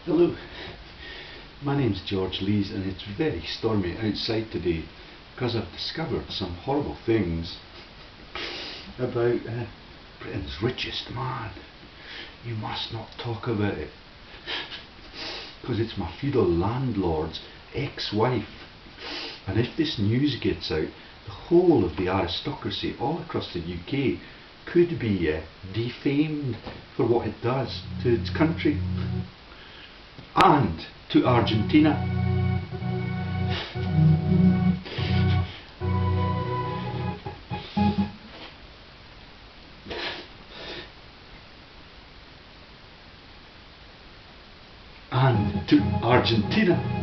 Hello, my name's George Lees and it's very stormy outside today because I've discovered some horrible things about Britain's richest man. You must not talk about it because it's my feudal landlord's ex-wife, and if this news gets out, the whole of the aristocracy all across the UK could be defamed for what it does to its country and to Argentina. And to Argentina.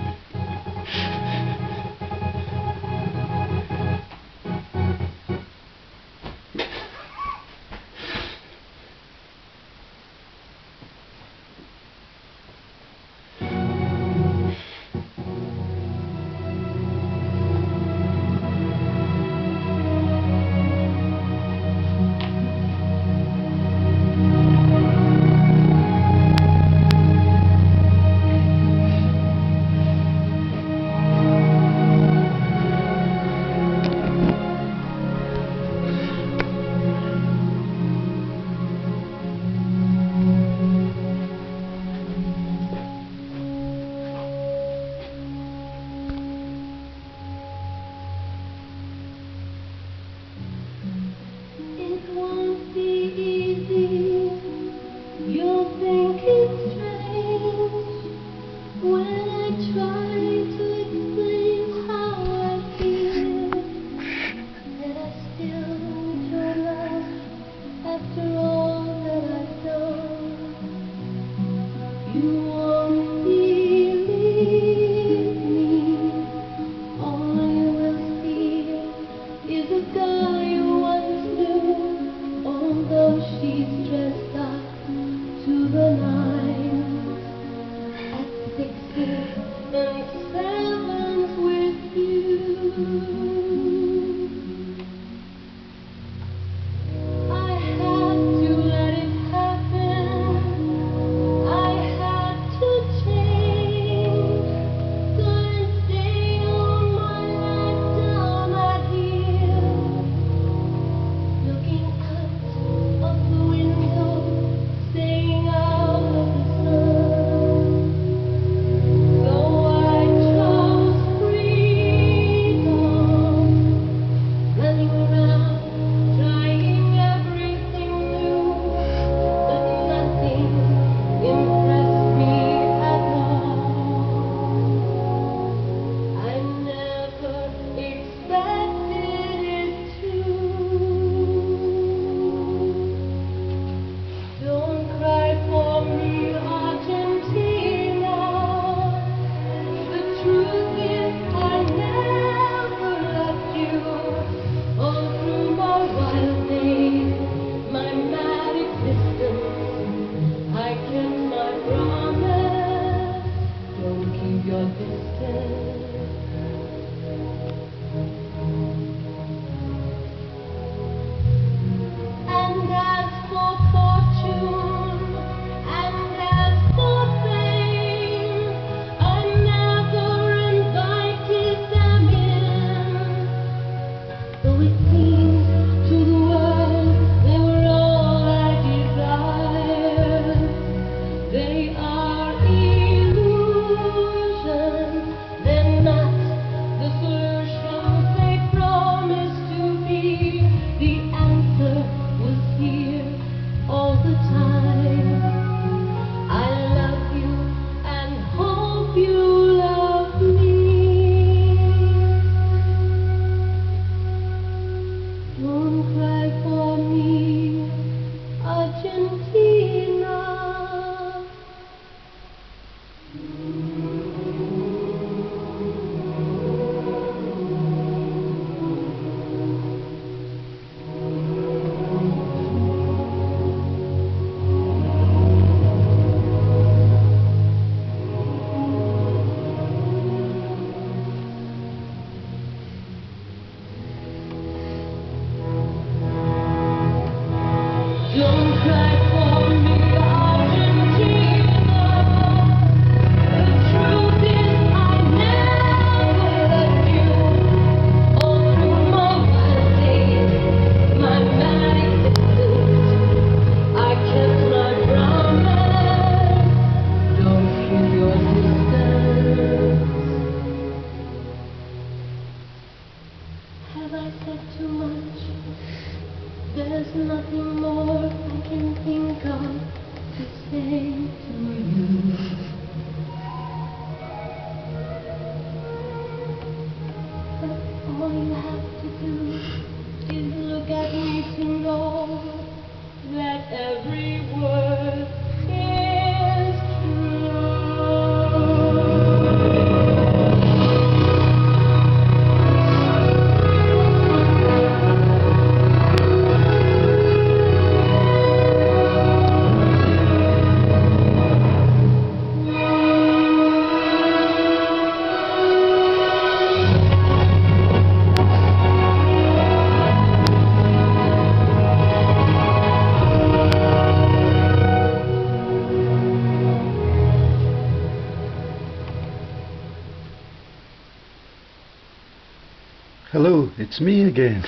it's me again.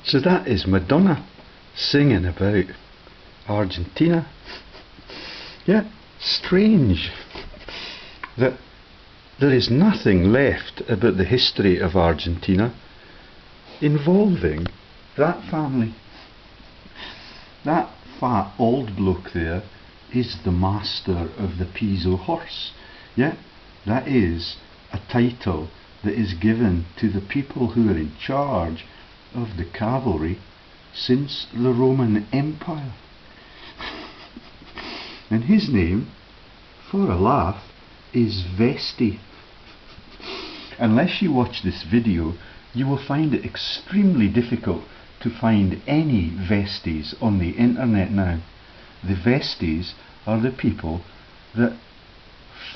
So that is Madonna singing about Argentina. Yeah, strange that there is nothing left about the history of Argentina involving that family. That fat old bloke there is the master of the PISO horse. Yeah, that is a title that is given to the people who are in charge of the cavalry since the Roman Empire. And his name, for a laugh, is Vesty. Unless you watch this video, you will find it extremely difficult to find any Vesties on the internet now. The Vesties are the people that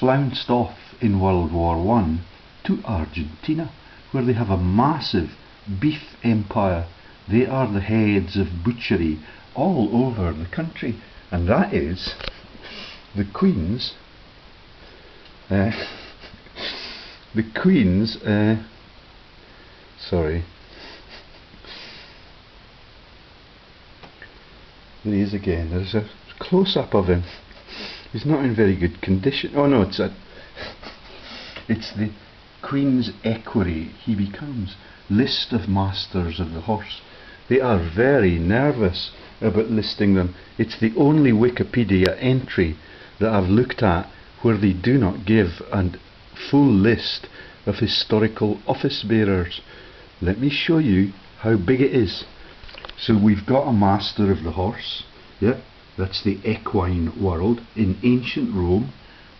flounced off in World War I to Argentina, where they have a massive beef empire. They are the heads of butchery all over the country, and that is the Queen's sorry, there he is again. There's a close-up of him. He's not in very good condition. Oh no, it's the Queen's equerry he becomes. List of masters of the horse. They are very nervous about listing them. It's the only Wikipedia entry that I've looked at where they do not give a full list of historical office bearers. Let me show you how big it is. So we've got a master of the horse. Yeah, that's the equine world in ancient Rome.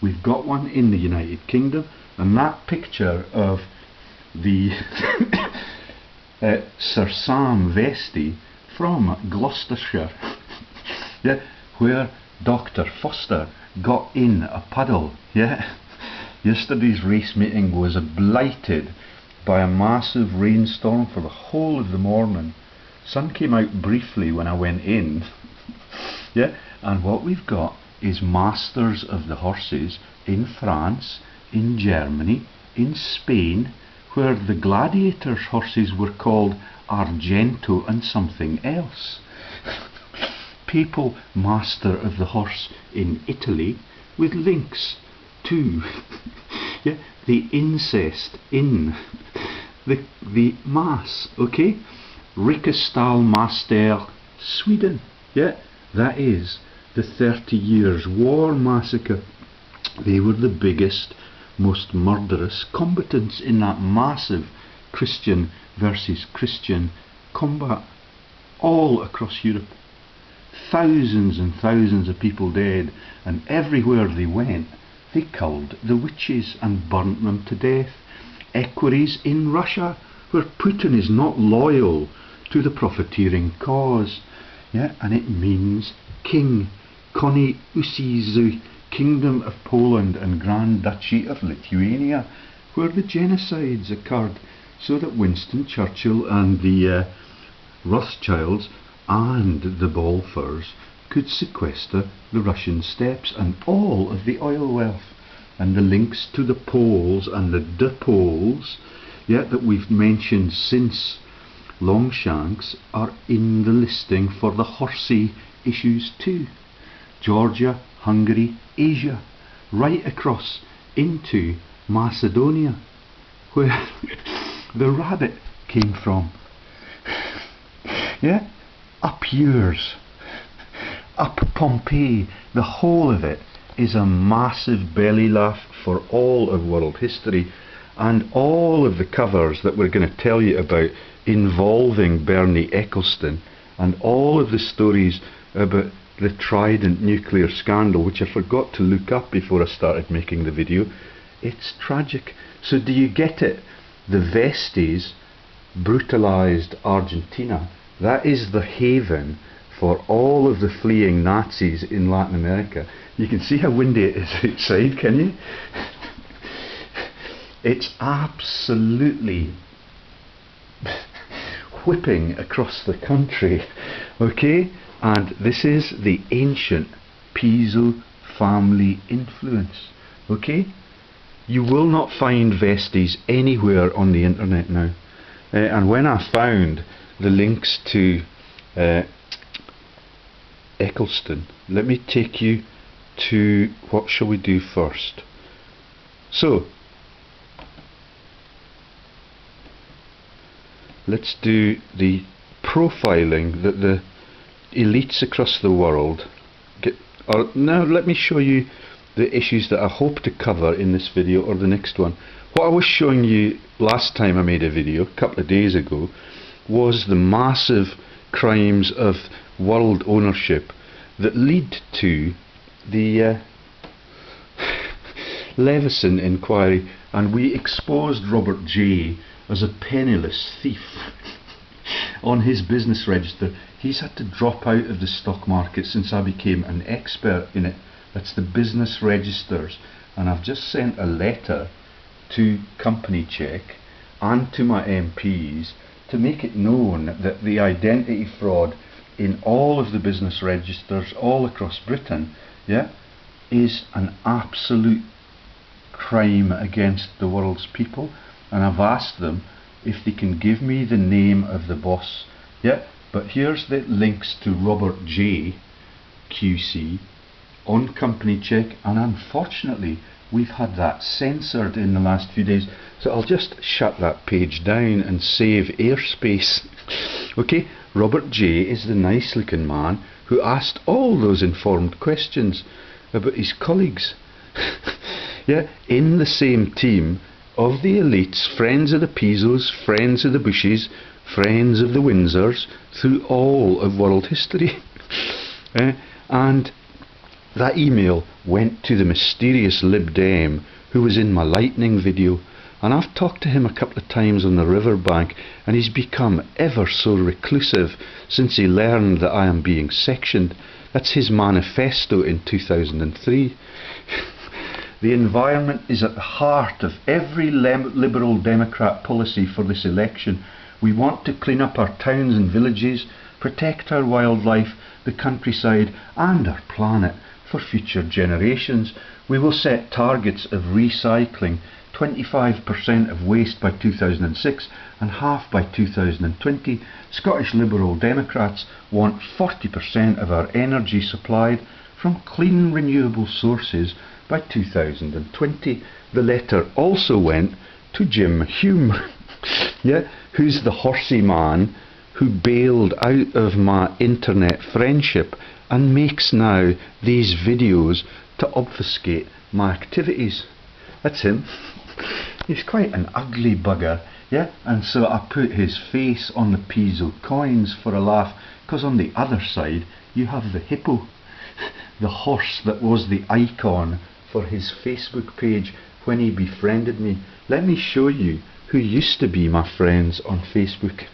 We've got one in the United Kingdom, and that picture of the Sir Sam Vestey from Gloucestershire, yeah, where Dr. Foster got in a puddle. Yeah, yesterday's race meeting was blighted by a massive rainstorm for the whole of the morning. Sun came out briefly when I went in. Yeah, and what we've got is masters of the horses in France, in Germany, in Spain, where the gladiators' horses were called Argento and something else. Papal master of the horse in Italy, with links to yeah, the incest in the mass. Okay, Richest master Sweden. Yeah, that is the 30 Years' War massacre. They were the biggest, most murderous combatants in that massive Christian versus Christian combat all across Europe. Thousands and thousands of people dead, and everywhere they went they killed the witches and burnt them to death. Equerries in Russia, where Putin is not loyal to the profiteering cause. Yeah, and it means king. Koni Usizu, Kingdom of Poland and Grand Duchy of Lithuania, where the genocides occurred, so that Winston Churchill and the Rothschilds and the Balfours could sequester the Russian steppes and all of the oil wealth. And the links to the Poles and the Poles, yeah, that we've mentioned since Longshanks, are in the listing for the horsey issues too. Georgia, Hungary, Asia, right across into Macedonia, where the rabbit came from. Yeah, up yours, up Pompeii. The whole of it is a massive belly laugh for all of world history, and all of the covers that we're going to tell you about involving Bernie Eccleston, and all of the stories about the Trident nuclear scandal, which I forgot to look up before I started making the video. It's tragic. So do you get it? The Vesties brutalized Argentina. That is the haven for all of the fleeing Nazis in Latin America. You can see how windy it is outside, can you? It's absolutely whipping across the country. Okay? And this is the ancient PISO family influence. Okay? You will not find Vesties anywhere on the internet now. and when I found the links to Eccleston, let me take you to, what shall we do first? So let's do the profiling that the elites across the world get. Or now let me show you the issues that I hope to cover in this video or the next one. What I was showing you last time I made a video, a couple of days ago, was the massive crimes of world ownership that lead to the Leveson inquiry, and we exposed Robert J as a penniless thief. On his business register, he's had to drop out of the stock market since I became an expert in it. That's the business registers, and I've just sent a letter to Company Check and to my MPs to make it known that the identity fraud in all of the business registers all across Britain, yeah, is an absolute crime against the world's people. And I've asked them if they can give me the name of the boss. Yeah, but here's the links to Robert J QC on Company Check, and unfortunately we've had that censored in the last few days, so I'll just shut that page down and save airspace. Okay, Robert J is the nice looking man who asked all those informed questions about his colleagues. Yeah, in the same team of the elites, friends of the PISOs, friends of the Bushes, friends of the Windsors, through all of world history. And that email went to the mysterious Lib Dem who was in my lightning video, and I've talked to him a couple of times on the riverbank, and he's become ever so reclusive since he learned that I am being sectioned. That's his manifesto in 2003. The environment is at the heart of every Liberal Democrat policy for this election. We want to clean up our towns and villages, protect our wildlife, the countryside and our planet for future generations. We will set targets of recycling 25% of waste by 2006 and half by 2020. Scottish Liberal Democrats want 40% of our energy supplied from clean renewable sources by 2020. The letter also went to Jim Hume, yeah, who's the horsey man who bailed out of my internet friendship and makes now these videos to obfuscate my activities. That's him. He's quite an ugly bugger, yeah, and so I put his face on the PISO coins for a laugh, because on the other side you have the hippo, the horse that was the icon for his Facebook page when he befriended me. Let me show you who used to be my friends on Facebook.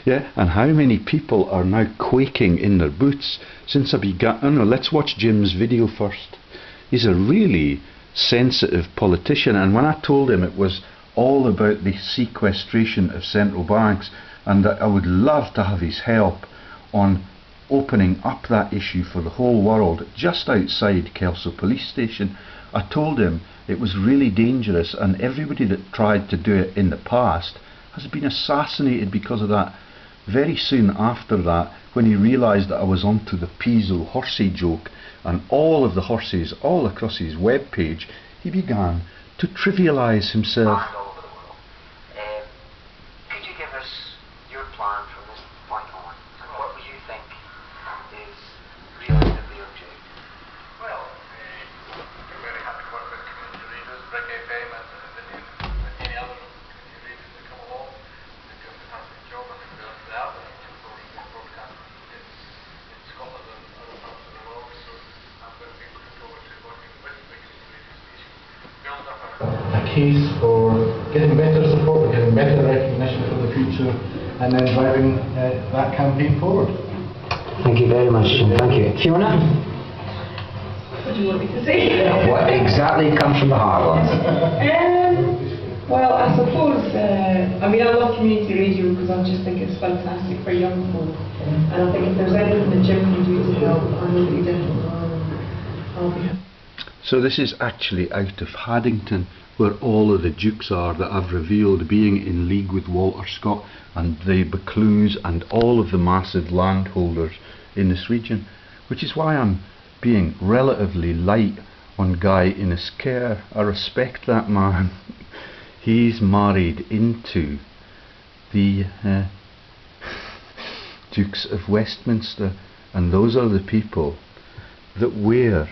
Yeah, and how many people are now quaking in their boots since I began. Oh no, let's watch Jim's video first. He's a really sensitive politician, and when I told him it was all about the sequestration of central banks and that I would love to have his help on opening up that issue for the whole world just outside Kelso police station, I told him it was really dangerous, and everybody that tried to do it in the past has been assassinated because of that. Very soon after that, when he realised that I was onto the PISO horsey joke and all of the horses all across his web page, he began to trivialise himself. All over the world. Could you give us your plan from this point on, and what would you think is realistically okay? Well, we're very happy to work with community leaders, Brick FM and any other community leaders that come along. They do a fantastic job. I think they are the two sources of broadcast in Scotland and other parts of the world, so I'm going to be looking forward to working with the community radio station. Build up a case for getting better support, getting better recognition for the future, and then driving that campaign forward. Thank you very much, Jim. Thank you. Fiona? What do you want me to say? What exactly comes from the heartland? Well, I suppose, I mean, I love community radio because I just think it's fantastic for young folk. And I think if there's anything that Jim can do to help, I know that he did. I'll be happy. So this is actually out of Haddington, where all of the dukes are that I've revealed, being in league with Walter Scott and the Buccleuchs and all of the massive landholders in this region, which is why I'm being relatively light on Guy Innes-Ker. I respect that man. He's married into the Dukes of Westminster, and those are the people that wear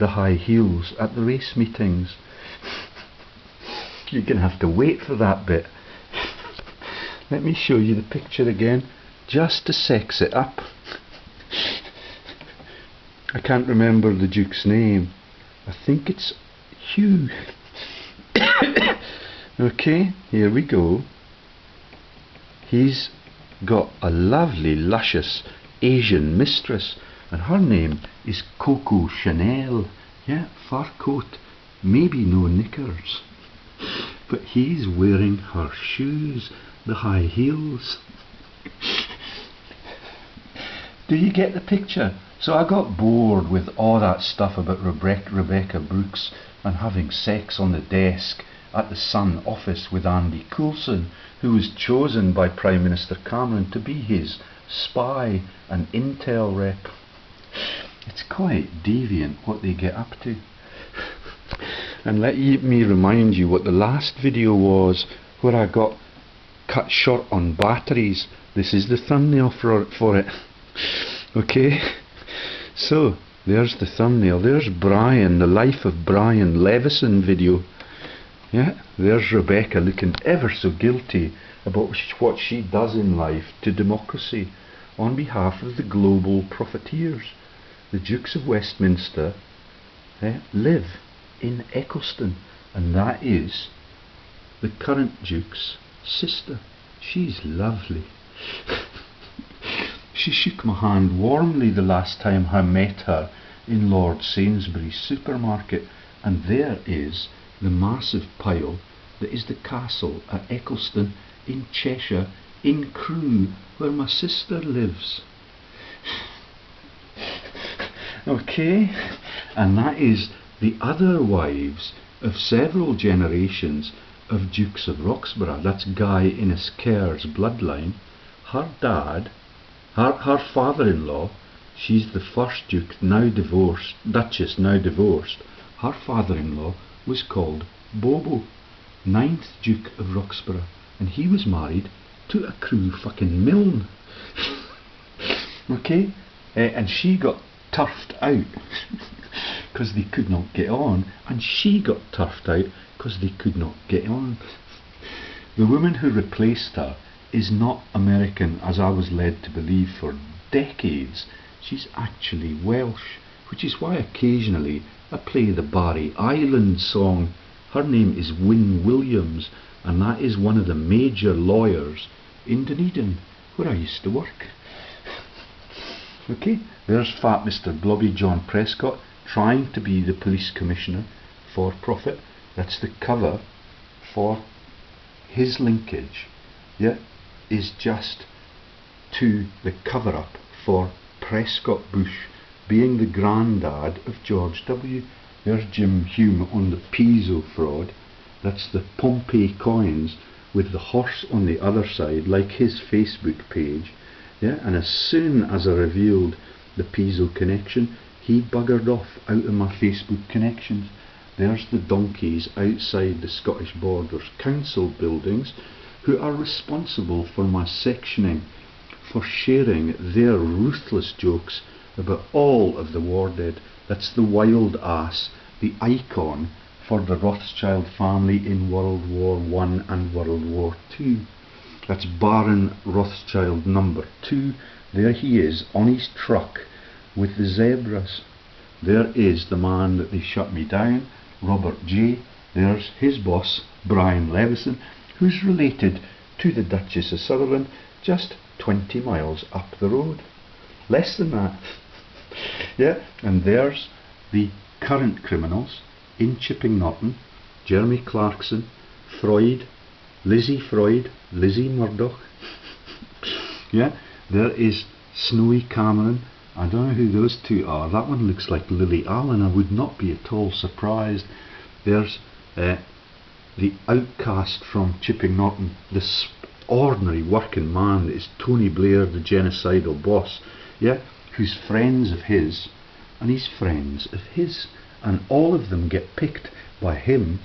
the high heels at the race meetings. You're going to have to wait for that bit. Let me show you the picture again, just to sex it up. I can't remember the Duke's name. I think it's Hugh. Okay, here we go. He's got a lovely, luscious Asian mistress, and her name is Coco Chanel. Yeah, fur coat, maybe no knickers. But he's wearing her shoes, the high heels. Do you get the picture? So I got bored with all that stuff about Rebecca Brooks and having sex on the desk at the Sun office with Andy Coulson, who was chosen by Prime Minister Cameron to be his spy and intel rep. It's quite deviant what they get up to. And let me remind you what the last video was, where I got cut short on batteries. This is the thumbnail for it. Okay, so there's the thumbnail. There's Brian, the Life of Brian Levison video. Yeah, there's Rebecca looking ever so guilty about what she does in life to democracy on behalf of the global profiteers. The Dukes of Westminster live in Eccleston, and that is the current Duke's sister. She's lovely. She shook my hand warmly the last time I met her in Lord Sainsbury's supermarket, and there is the massive pile that is the castle at Eccleston in Cheshire, in Crewe, where my sister lives. Okay, and that is the other wives of several generations of Dukes of Roxburgh. That's Guy Innes-Ker's bloodline. Her dad, her father-in-law, she's the first Duke, now divorced, Duchess, now divorced. Her father-in-law was called Bobo, 9th Duke of Roxburgh, and he was married to a Crewe fucking Milne. Okay, and she got turfed out because they could not get on, and she got turfed out because they could not get on. The woman who replaced her is not American, as I was led to believe for decades. She's actually Welsh, which is why occasionally I play the Barry Island song. Her name is Wyn Williams, and that is one of the major lawyers in Dunedin, where I used to work. Okay, there's fat Mr. Blobby John Prescott trying to be the police commissioner for profit. That's the cover for his linkage, yeah, is just to the cover up for Prescott Bush being the granddad of George W. There's Jim Hume on the PISO fraud. That's the Pompey coins with the horse on the other side, like his Facebook page. Yeah, and as soon as I revealed the PISO connection, he buggered off out of my Facebook connections. There's the donkeys outside the Scottish Borders Council buildings who are responsible for my sectioning, for sharing their ruthless jokes about all of the war dead. That's the wild ass, the icon for the Rothschild family in World War I and World War II. That's Baron Rothschild #2. There he is on his truck with the zebras. There is the man that they shut me down, Robert J. There's his boss, Brian Levison, who's related to the Duchess of Sutherland, just 20 miles up the road. Less than that. Yeah, and there's the current criminals in Chipping Norton: Jeremy Clarkson, Freud, Lizzie Murdoch. Yeah, there is Snowy Cameron. I don't know who those two are. That one looks like Lily Allen. I would not be at all surprised. There's the outcast from Chipping Norton, this ordinary working man that is Tony Blair, the genocidal boss, yeah, who's friends of his, and he's friends of his, and all of them get picked by him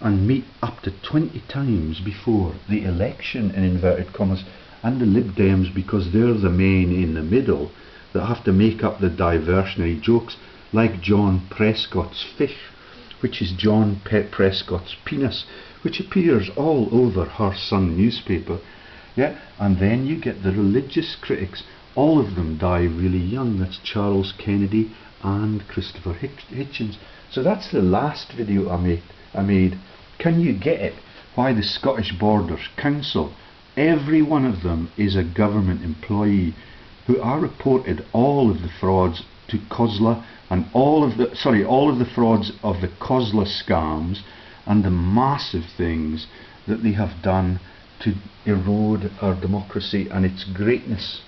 and meet up to 20 times before the election, in inverted commas, and the Lib Dems, because they're the men in the middle that have to make up the diversionary jokes, like John Prescott's fish, which is John Prescott's penis, which appears all over her Sun newspaper, yeah, and then you get the religious critics. All of them die really young. That's Charles Kennedy and Christopher Hitchens. So that's the last video I made. Can you get it? Why the Scottish Borders Council, every one of them is a government employee who are reported all of the frauds to COSLA and all of the frauds of the COSLA scams and the massive things that they have done to erode our democracy and its greatness.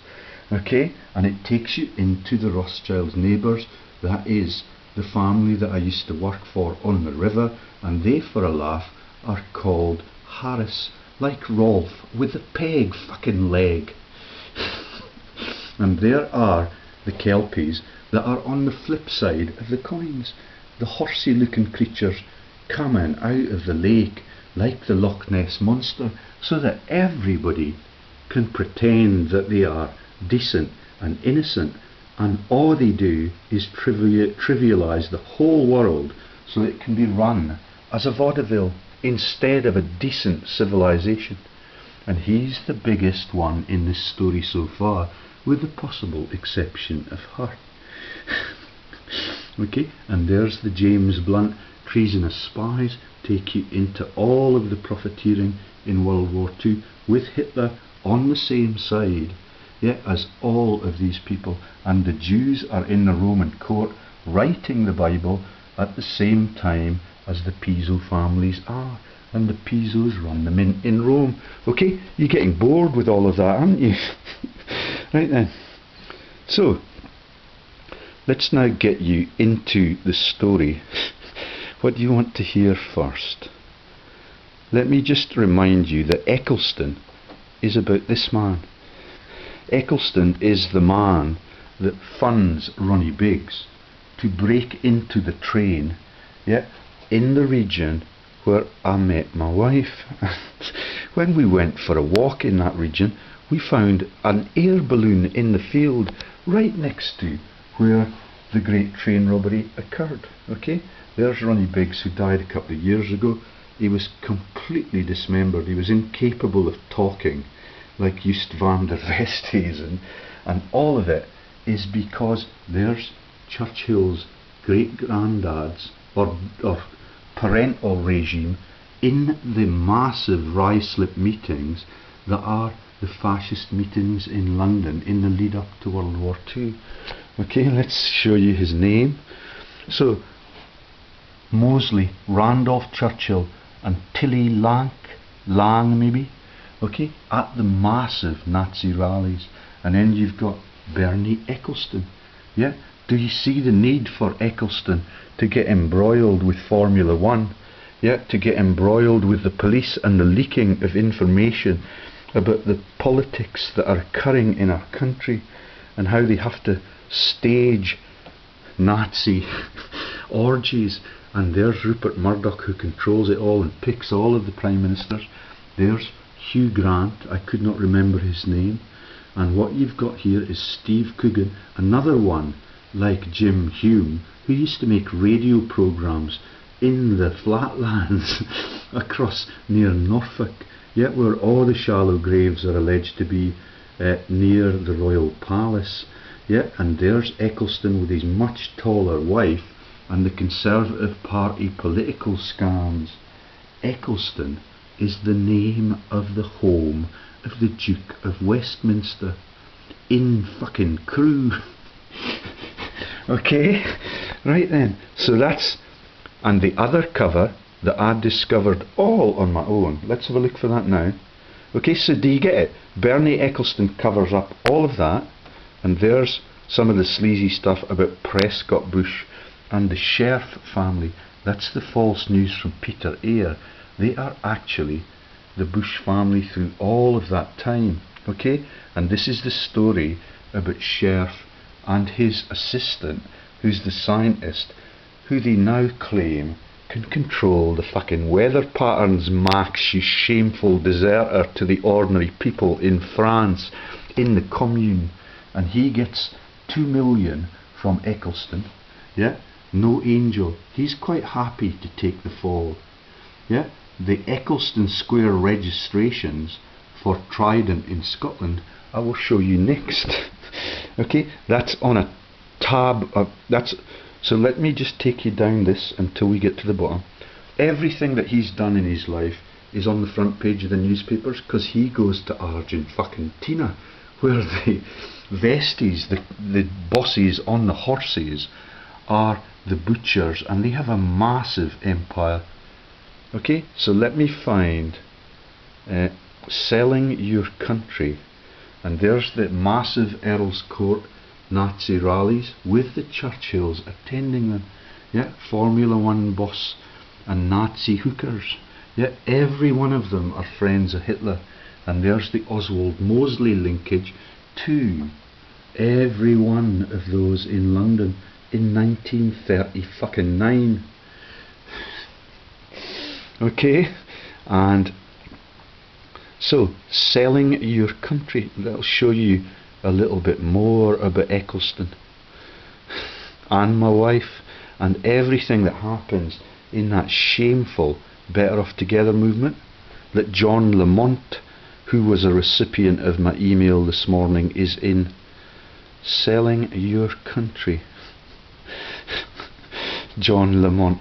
Okay, and it takes you into the Rothschilds' neighbours. That is the family that I used to work for on the river, and they, for a laugh, are called Harris, like Rolf with a peg fucking leg. And there are the Kelpies that are on the flip side of the coins, the horsey looking creatures coming out of the lake like the Loch Ness Monster, so that everybody can pretend that they are decent and innocent, and all they do is trivialise the whole world so it can be run as a vaudeville instead of a decent civilization. And he's the biggest one in this story so far, with the possible exception of her. Okay, and there's the James Blunt treasonous spies take you into all of the profiteering in World War II, with Hitler on the same side, yeah, as all of these people, and the Jews are in the Roman court writing the Bible at the same time as the PISO families are, and the PISOs run them in Rome. Okay, you're getting bored with all of that, aren't you? Right then, so let's now get you into the story. What do you want to hear first? Let me just remind you that Eccleston is about this man. Eccleston is the man that funds Ronnie Biggs to break into the train, yeah, in the region where I met my wife. When we went for a walk in that region, we found an air balloon in the field right next to where the great train robbery occurred. Okay, there's Ronnie Biggs, who died a couple of years ago. He was completely dismembered. He was incapable of talking, like Just van der Vestey's, and all of it is because there's Churchill's great-granddads or parental regime in the massive rye-slip meetings that are the fascist meetings in London in the lead up to World War II. Okay, let's show you his name. So, Mosley, Randolph Churchill and Tilly Lang maybe, okay, at the massive Nazi rallies. And then you've got Bernie Eccleston. Yeah, do you see the need for Eccleston to get embroiled with Formula One? Yeah, to get embroiled with the police and the leaking of information about the politics that are occurring in our country and how they have to stage Nazi orgies. And there's Rupert Murdoch, who controls it all and picks all of the prime ministers. There's Hugh Grant, I could not remember his name. And what you've got here is Steve Coogan, another one like Jim Hume, who used to make radio programmes in the flatlands across near Norfolk, yet where all the shallow graves are alleged to be near the Royal Palace. Yeah, and there's Eccleston with his much taller wife and the Conservative Party political scams. Eccleston is the name of the home of the Duke of Westminster in fucking Crewe. Okay, right then, so that's, and the other cover that I discovered all on my own. Let's have a look for that now. Okay, so do you get it? Bernie Eccleston covers up all of that, and there's some of the sleazy stuff about Prescott Bush and the Sheriff family. That's the false news from Peter Eyre. They are actually the Bush family through all of that time. Okay, and this is the story about Sheriff and his assistant, who's the scientist, who they now claim can control the fucking weather patterns. Max, you shameful deserter to the ordinary people in France, in the Commune, and he gets 2 million from Eccleston. Yeah, no angel. He's quite happy to take the fall. Yeah, the Eccleston Square registrations for Trident in Scotland, I will show you next. Okay, that's on a tab. So let me just take you down this until we get to the bottom. Everything that he's done in his life is on the front page of the newspapers, because he goes to Argentina, where the Vesties, the bosses on the horses, are the butchers, and they have a massive empire. Okay, so let me find selling your country, and there's the massive Earl's Court Nazi rallies with the Churchills attending them. Yeah, Formula One boss and Nazi hookers. Yeah, every one of them are friends of Hitler, and there's the Oswald Mosley linkage to every one of those in London in 1939. Okay, and so selling your country, that'll show you a little bit more about Eccleston and my wife and everything that happens in that shameful Better Off Together movement that John Lamont, who was a recipient of my email this morning, is in. Selling your country. John Lamont.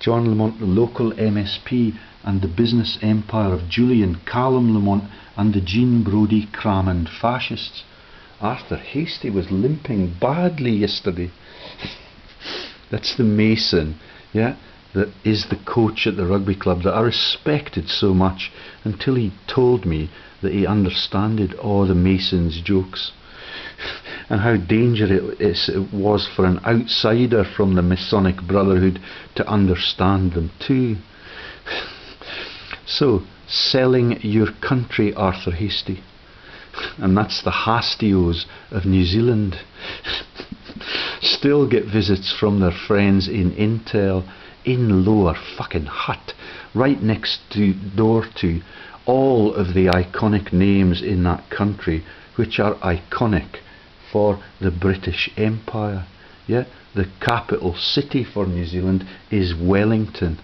John Lamont, the local MSP, and the business empire of Julian Callum Lamont and the Jean Brodie Cramond fascists. Arthur Hastie was limping badly yesterday. That's the Mason, yeah, that is the coach at the rugby club that I respected so much until he told me that he understood all the Masons' jokes and how dangerous it was for an outsider from the Masonic Brotherhood to understand them too. So, selling your country, Arthur Hastie, and that's the Hastios of New Zealand. Still get visits from their friends in Intel in Lower fucking Hutt, right next door to all of the iconic names in that country, which are iconic for the British Empire. Yeah, the capital city for New Zealand is Wellington.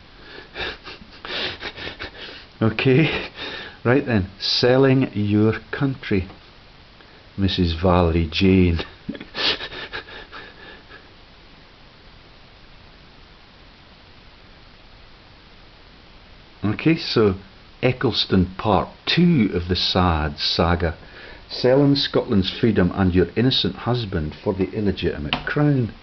Okay, right then, selling your country, Mrs. Valerie Jane. Okay, so Eccleston Part 2 of the sad saga. Selling Scotland's freedom and your innocent husband for the illegitimate crown.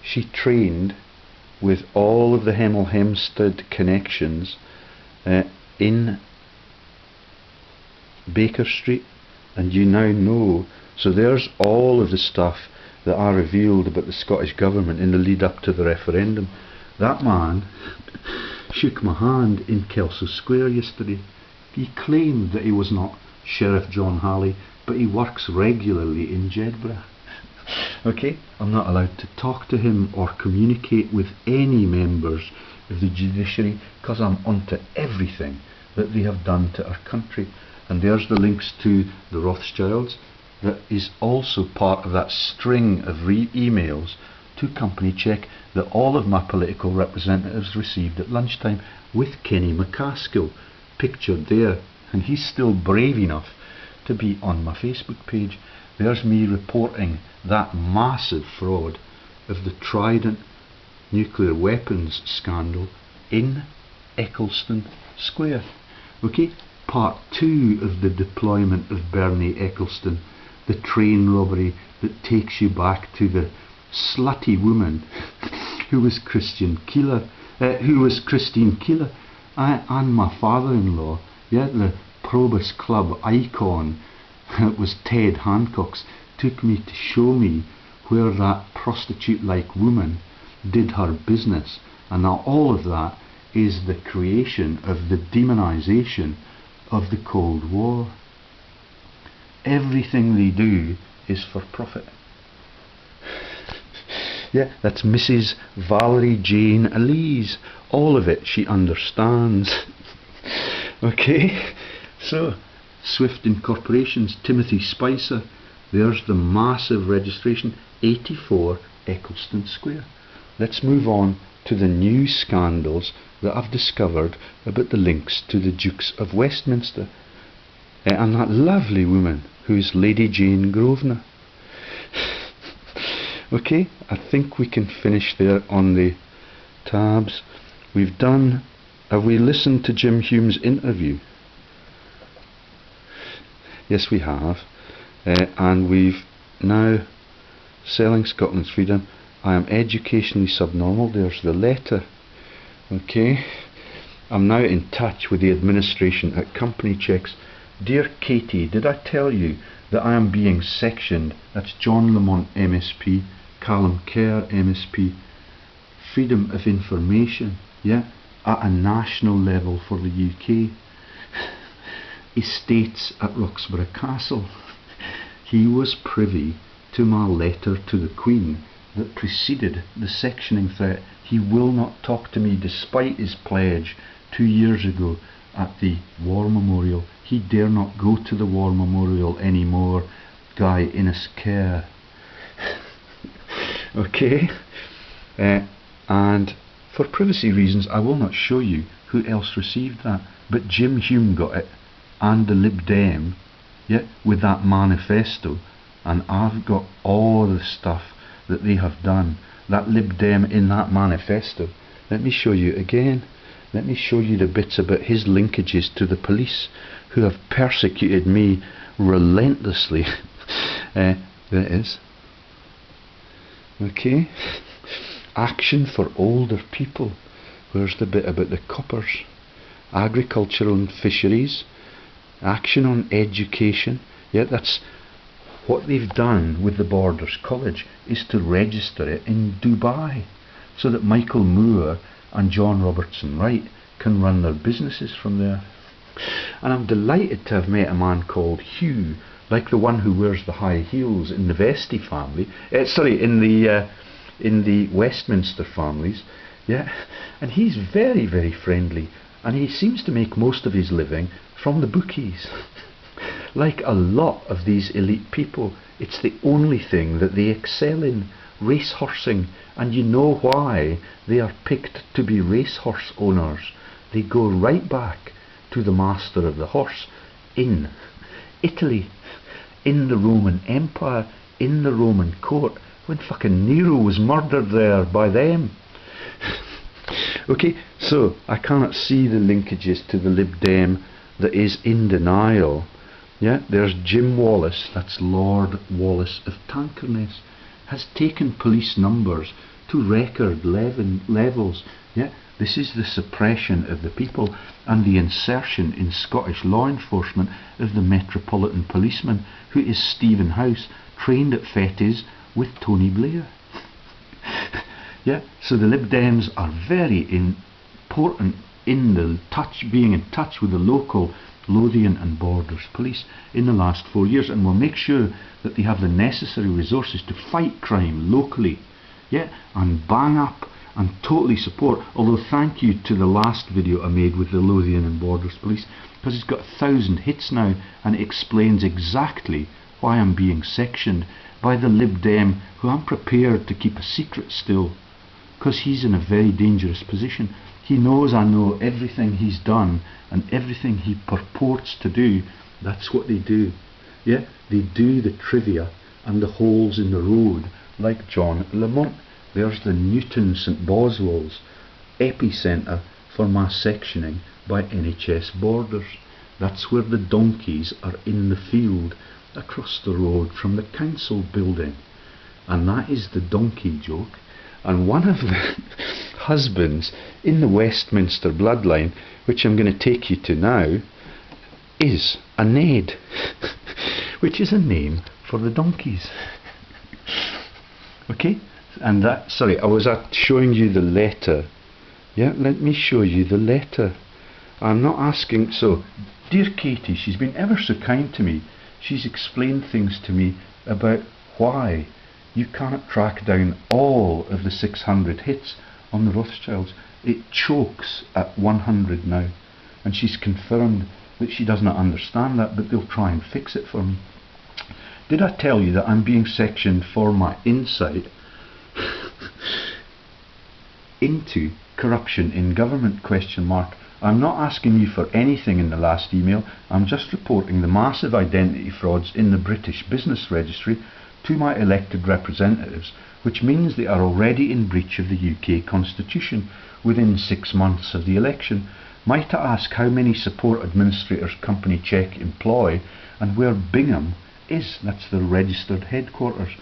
She trained with all of the Hemel Hempstead connections in Baker Street, and you now know. So there's all of the stuff that I revealed about the Scottish Government in the lead up to the referendum. That man shook my hand in Kelso Square yesterday. He claimed that he was not Sheriff John Halley, but he works regularly in Jedburgh. Okay, I'm not allowed to talk to him or communicate with any members of the judiciary because I'm onto everything that they have done to our country. And there's the links to the Rothschilds. That is also part of that string of emails to Company Check that all of my political representatives received at lunchtime, with Kenny McCaskill pictured there, and he's still brave enough to be on my Facebook page. There's me reporting that massive fraud of the Trident nuclear weapons scandal in Eccleston Square. Okay, part 2 of the deployment of Bernie Eccleston, the train robbery that takes you back to the slutty woman who was Christine Keeler, and my father-in-law, yeah, the Probus Club icon. It was Ted Hancock's, took me to show me where that prostitute-like woman did her business. And now all of that is the creation of the demonisation of the Cold War. Everything they do is for profit. Yeah, that's Mrs. Valerie Jane Elise. All of it she understands. Okay, so Swift Incorporations, Timothy Spicer, there's the massive registration, 84 Eccleston Square. Let's move on to the new scandals that I've discovered about the links to the Dukes of Westminster and that lovely woman who's Lady Jane Grosvenor. Okay, I think we can finish there on the tabs. We've done, have we listened to Jim Hume's interview? Yes, we have. And we've now, Selling Scotland's Freedom, I am educationally subnormal, there's the letter. Okay, I'm now in touch with the administration at Company Checks. Dear Katie, did I tell you that I am being sectioned? That's John Lamont MSP, Callum Kerr MSP, freedom of information, yeah, at a national level for the UK. Estates at Roxburgh Castle. He was privy to my letter to the Queen that preceded the sectioning threat. He will not talk to me despite his pledge 2 years ago at the War Memorial. He dare not go to the War Memorial anymore. Guy Innes-Ker. Okay, and for privacy reasons I will not show you who else received that, but Jim Hume got it, and the Lib Dem, yeah, with that manifesto, and I've got all the stuff that they have done, that Lib Dem in that manifesto. Let me show you again. Let me show you the bits about his linkages to the police who have persecuted me relentlessly. There it is. Okay, action for older people. Where's the bit about the coppers? Agricultural and fisheries. Action on education. Yeah, that's what they've done with the Borders College, is to register it in Dubai so that Michael Moore and John Robertson Wright can run their businesses from there. And I'm delighted to have met a man called Hugh, like the one who wears the high heels in the Vesty family, in the Westminster families, yeah, and he's very, very friendly, and he seems to make most of his living from the bookies. Like a lot of these elite people, it's the only thing that they excel in, racehorsing, and you know why they are picked to be racehorse owners. They go right back to the master of the horse in Italy, in the Roman Empire, in the Roman court, when fucking Nero was murdered there by them. Okay, so I cannot see the linkages to the Lib Dem that is in denial. Yeah, there's Jim Wallace, that's Lord Wallace of Tankerness, has taken police numbers to record levels. Yeah, this is the suppression of the people and the insertion in Scottish law enforcement of the Metropolitan Policeman, who is Stephen House, trained at Fettes with Tony Blair. Yeah, so the Lib Dems are very important in the being in touch with the local Lothian and Borders police in the last 4 years, and will make sure that they have the necessary resources to fight crime locally, yeah, and bang up and totally support. Although thank you to the last video I made with the Lothian and Borders police, because it's got 1,000 hits now, and it explains exactly why I'm being sectioned by the Lib Dem, who I'm prepared to keep a secret still, because he's in a very dangerous position. He knows I know everything he's done and everything he purports to do. That's what they do. Yeah, they do the trivia and the holes in the road, like John Lamont. There's the Newton St Boswell's epicentre for mass sectioning by NHS Borders. That's where the donkeys are in the field across the road from the council building. And that is the donkey joke. And one of the husbands in the Westminster Bloodline, which I'm going to take you to now, is a Ned, which is a name for the donkeys. Okay, and that, sorry, I was showing you the letter. Yeah, let me show you the letter. I'm not asking, so, dear Katie, she's been ever so kind to me. She's explained things to me about why you cannot track down all of the 600 hits on the Rothschilds. It chokes at 100 now. And she's confirmed that she does not understand that, but they'll try and fix it for me. Did I tell you that I'm being sectioned for my insight into corruption in government, question mark. I'm not asking you for anything in the last email. I'm just reporting the massive identity frauds in the British Business Registry to my elected representatives, which means they are already in breach of the UK Constitution within 6 months of the election. Might I ask how many support administrators Company Check employ and where Bingham is? That's the registered headquarters.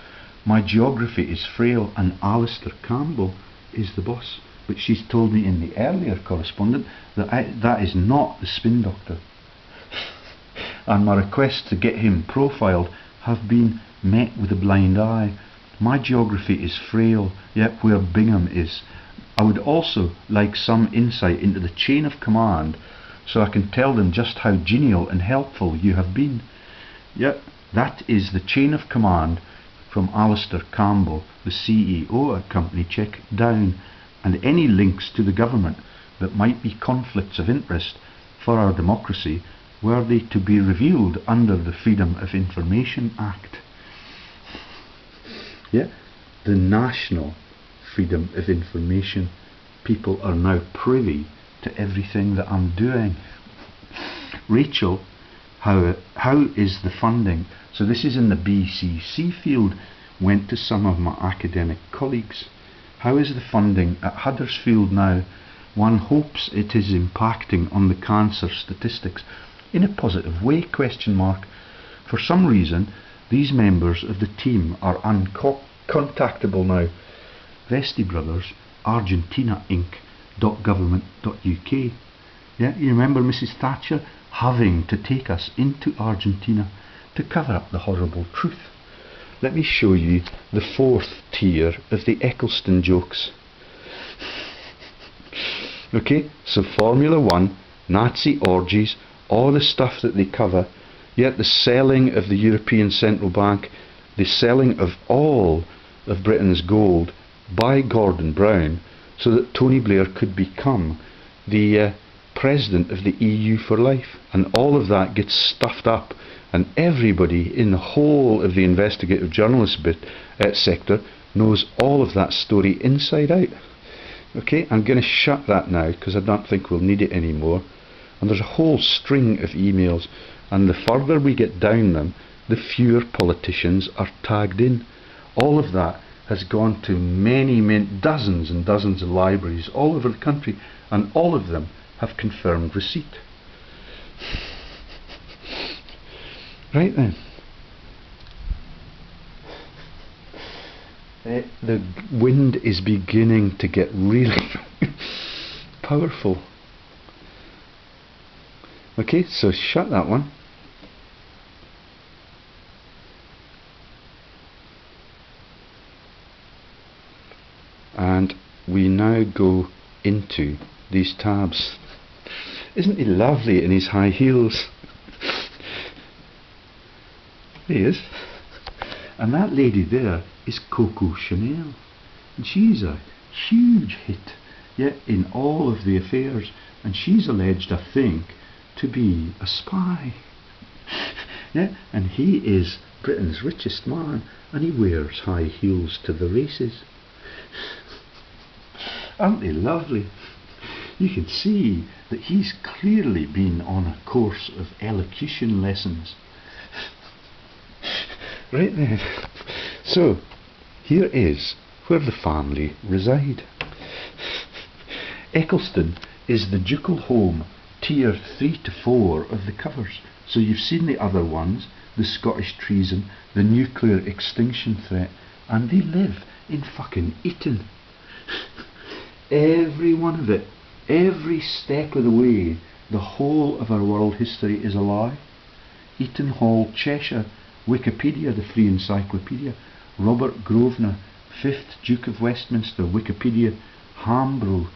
My geography is frail and Alistair Campbell is the boss. But she's told me in the earlier correspondence that that is not the spin doctor. And my requests to get him profiled have been met with a blind eye. My geography is frail, yet where Bingham is. I would also like some insight into the chain of command so I can tell them just how genial and helpful you have been. Yep, that is the chain of command from Alistair Campbell, the CEO at Company Check, down, and any links to the government that might be conflicts of interest for our democracy were they to be revealed under the Freedom of Information Act. Yeah, the National Freedom of Information. People are now privy to everything that I'm doing. Rachel, how is the funding? So this is in the BCC field. Went to some of my academic colleagues. How is the funding at Huddersfield now? One hopes it is impacting on the cancer statistics in a positive way, question mark. For some reason, these members of the team are uncontactable now. Vestey Brothers, Argentina Inc.government.uk. Yeah, you remember Mrs. Thatcher having to take us into Argentina to cover up the horrible truth. Let me show you the fourth tier of the Eccleston jokes. Okay, so Formula 1, Nazi orgies, all the stuff that they cover, yet the selling of the European Central Bank, the selling of all of Britain's gold by Gordon Brown so that Tony Blair could become the president of the EU for life, and all of that gets stuffed up, and everybody in the whole of the investigative journalist sector knows all of that story inside out. Okay, I'm going to shut that now because I don't think we'll need it anymore. And there's a whole string of emails, and the further we get down them, the fewer politicians are tagged in. All of that has gone to many dozens and dozens of libraries all over the country, and all of them have confirmed receipt. Right then. The wind is beginning to get really powerful. Okay, so shut that one. And we now go into these tabs. Isn't he lovely in his high heels? There he is. And that lady there is Coco Chanel. And she's a huge hit, yeah, in all of the affairs. And she's alleged, I think, to be a spy. Yeah, and he is Britain's richest man, and he wears high heels to the races. Aren't they lovely? You can see that he's clearly been on a course of elocution lessons. Right then. So, here is where the family reside. Eccleston is the ducal home, tier 3 to 4 of the covers. So you've seen the other ones, the Scottish treason, the nuclear extinction threat, and they live in fucking Eton. Every one of it, every step of the way, the whole of our world history is a lie. Eton Hall, Cheshire, Wikipedia, the free encyclopedia, Robert Grosvenor, 5th Duke of Westminster, Wikipedia, Hambro,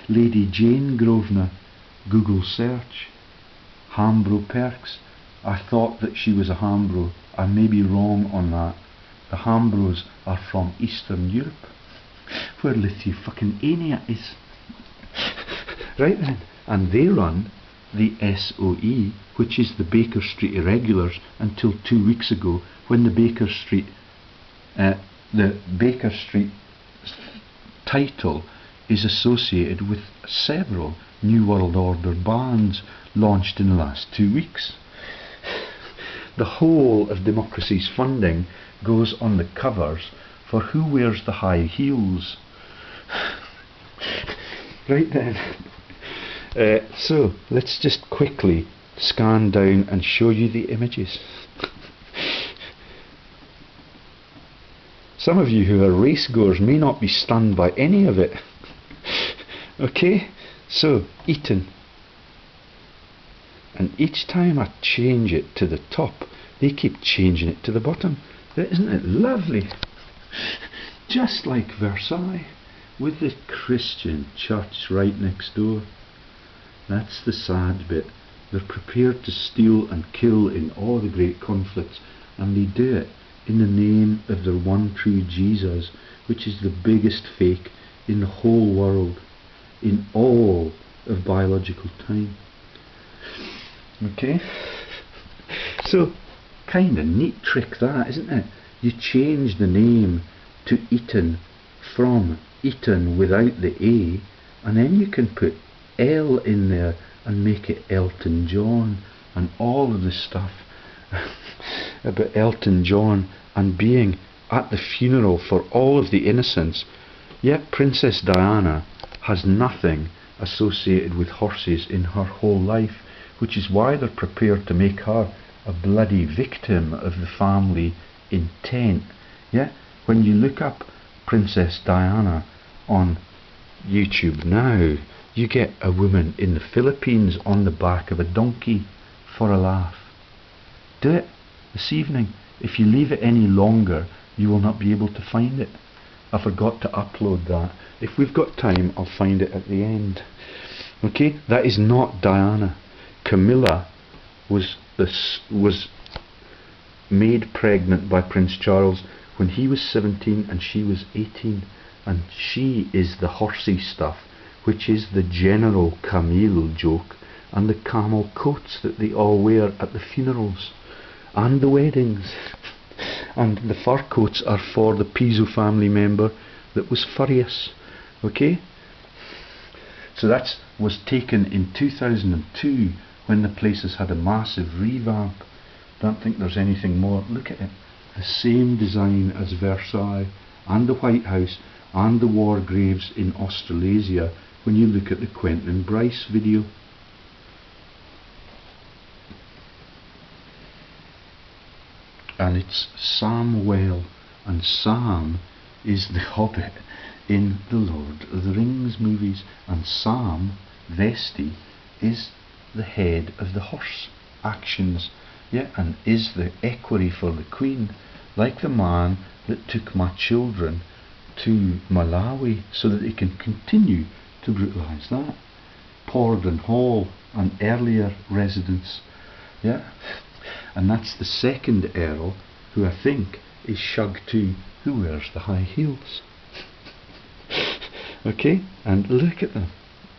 Lady Jane Grosvenor, Google search, Hambro perks. I thought that she was a Hambro. I may be wrong on that. The Hambros are from Eastern Europe, where Lithuania is. Right then, and they run the SOE, which is the Baker Street Irregulars, until 2 weeks ago, when the Baker Street title is associated with several New World Order bands launched in the last 2 weeks. The whole of Democracy's funding goes on the covers for Who Wears the High Heels. Right then. So let's just quickly scan down and show you the images. Some of you who are race goers may not be stunned by any of it. Okay, so Eton. And each time I change it to the top, they keep changing it to the bottom. Isn't it lovely? Just like Versailles, with the Christian church right next door. That's the sad bit. They're prepared to steal and kill in all the great conflicts, and they do it in the name of their one true Jesus, which is the biggest fake in the whole world, in all of biological time. Okay? So, kind of neat trick that, isn't it? You change the name to Eton from Eton without the A, and then you can put L in there and make it Elton John, and all of the stuff about Elton John and being at the funeral for all of the innocents. Yet Princess Diana has nothing associated with horses in her whole life, which is why they're prepared to make her a bloody victim of the family intent. Yeah, when you look up Princess Diana on YouTube now, you get a woman in the Philippines on the back of a donkey for a laugh. Do it this evening. If you leave it any longer, you will not be able to find it. I forgot to upload that. If we've got time, I'll find it at the end. Okay, that is not Diana. Camilla was made pregnant by Prince Charles when he was 17 and she was 18, and she is the horsey stuff, which is the General Camille joke, and the camel coats that they all wear at the funerals and the weddings. And the fur coats are for the PISO family member that was furious. Okay? So that was taken in 2002 when the place has had a massive revamp. Don't think there's anything more. Look at it. The same design as Versailles and the White House and the war graves in Australasia when you look at the Quentin and Bryce video. And it's Samwell, and Sam is the Hobbit in the Lord of the Rings movies, and Sam, Vesty, is the head of the horse actions, yeah, and is the equerry for the Queen, like the man that took my children to Malawi so that they can continue to brutalise that. Porden Hall, an earlier residence, yeah. And that's the second Earl, who I think is Shug 2, who wears the high heels. Okay, and look at the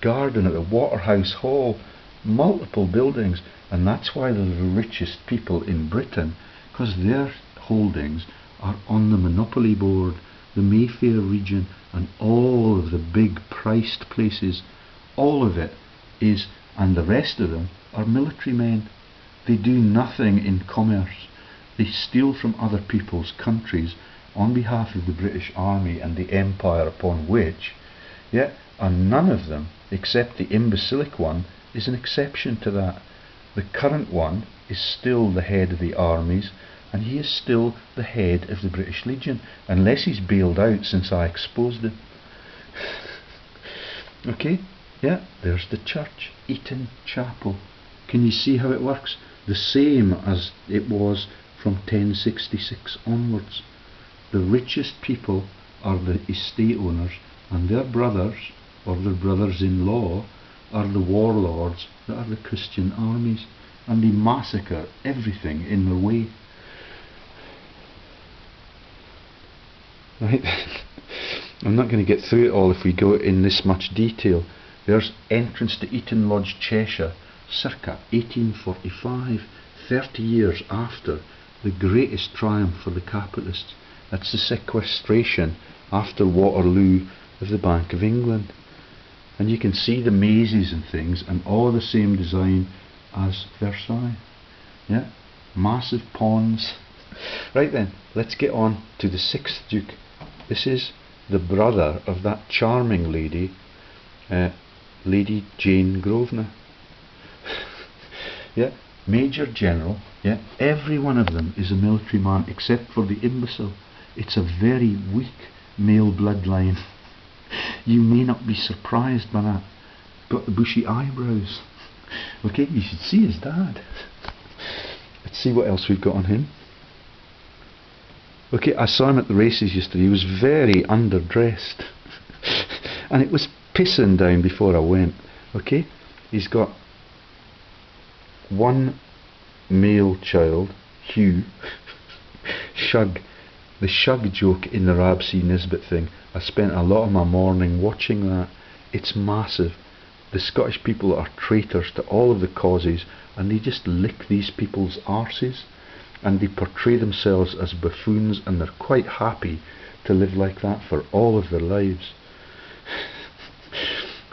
garden at the Waterhouse Hall, multiple buildings, and that's why they're the richest people in Britain, because their holdings are on the Monopoly Board, the Mayfair region, and all of the big priced places. All of it is, and the rest of them are military men. They do nothing in commerce. They steal from other people's countries on behalf of the British Army and the empire upon which, yeah, and none of them, except the imbecilic one, is an exception to that. The current one is still the head of the armies, and he is still the head of the British Legion, unless he's bailed out since I exposed him. Okay, yeah, there's the church, Eton Chapel. Can you see how it works? The same as it was from 1066 onwards. The richest people are the estate owners, and their brothers, or their brothers-in-law, are the warlords that are the Christian armies, and they massacre everything in their way. Right? I'm not going to get through it all if we go in this much detail. There's entrance to Eton Lodge, Cheshire, circa 1845, 30 years after the greatest triumph for the capitalists. That's the sequestration after Waterloo of the Bank of England. And you can see the mazes and things, and all the same design as Versailles. Yeah, massive ponds. Right then, let's get on to the 6th Duke. This is the brother of that charming lady, Lady Jane Grosvenor. Yeah, Major General. Yeah, every one of them is a military man except for the imbecile. It's a very weak male bloodline. You may not be surprised by that. Got the bushy eyebrows. Okay, you should see his dad. Let's see what else we've got on him. Okay, I saw him at the races yesterday. He was very underdressed. And it was pissing down before I went. Okay, he's got one male child, Hugh. Shug. The Shug joke in the Rabsy Nisbet thing. I spent a lot of my morning watching that. It's massive. The Scottish people are traitors to all of the causes, and they just lick these people's arses, and they portray themselves as buffoons, and they're quite happy to live like that for all of their lives.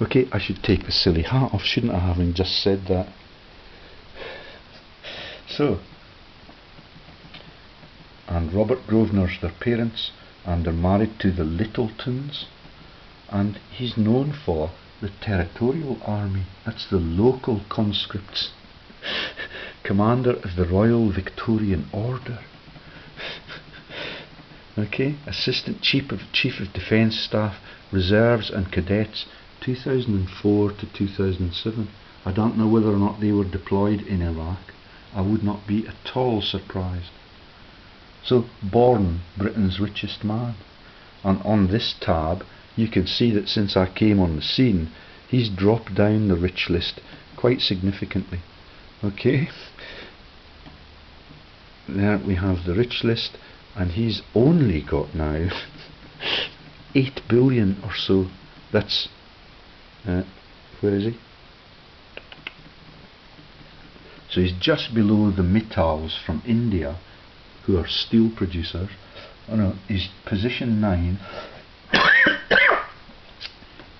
Okay, I should take the silly hat off, shouldn't I, having just said that? So, and Robert Grosvenor's their parents, and they're married to the Littletons, and he's known for the Territorial Army. That's the local conscripts. Commander of the Royal Victorian Order. Okay, Assistant Chief of Defence Staff, Reserves and Cadets, 2004 to 2007. I don't know whether or not they were deployed in Iraq. I would not be at all surprised. So, born Britain's richest man. And on this tab, you can see that since I came on the scene, he's dropped down the rich list quite significantly. Okay? There we have the rich list, and he's only got now 8 billion or so. That's, where is he? So he's just below the Mittals from India, who are steel producers. Oh no, he's position 9.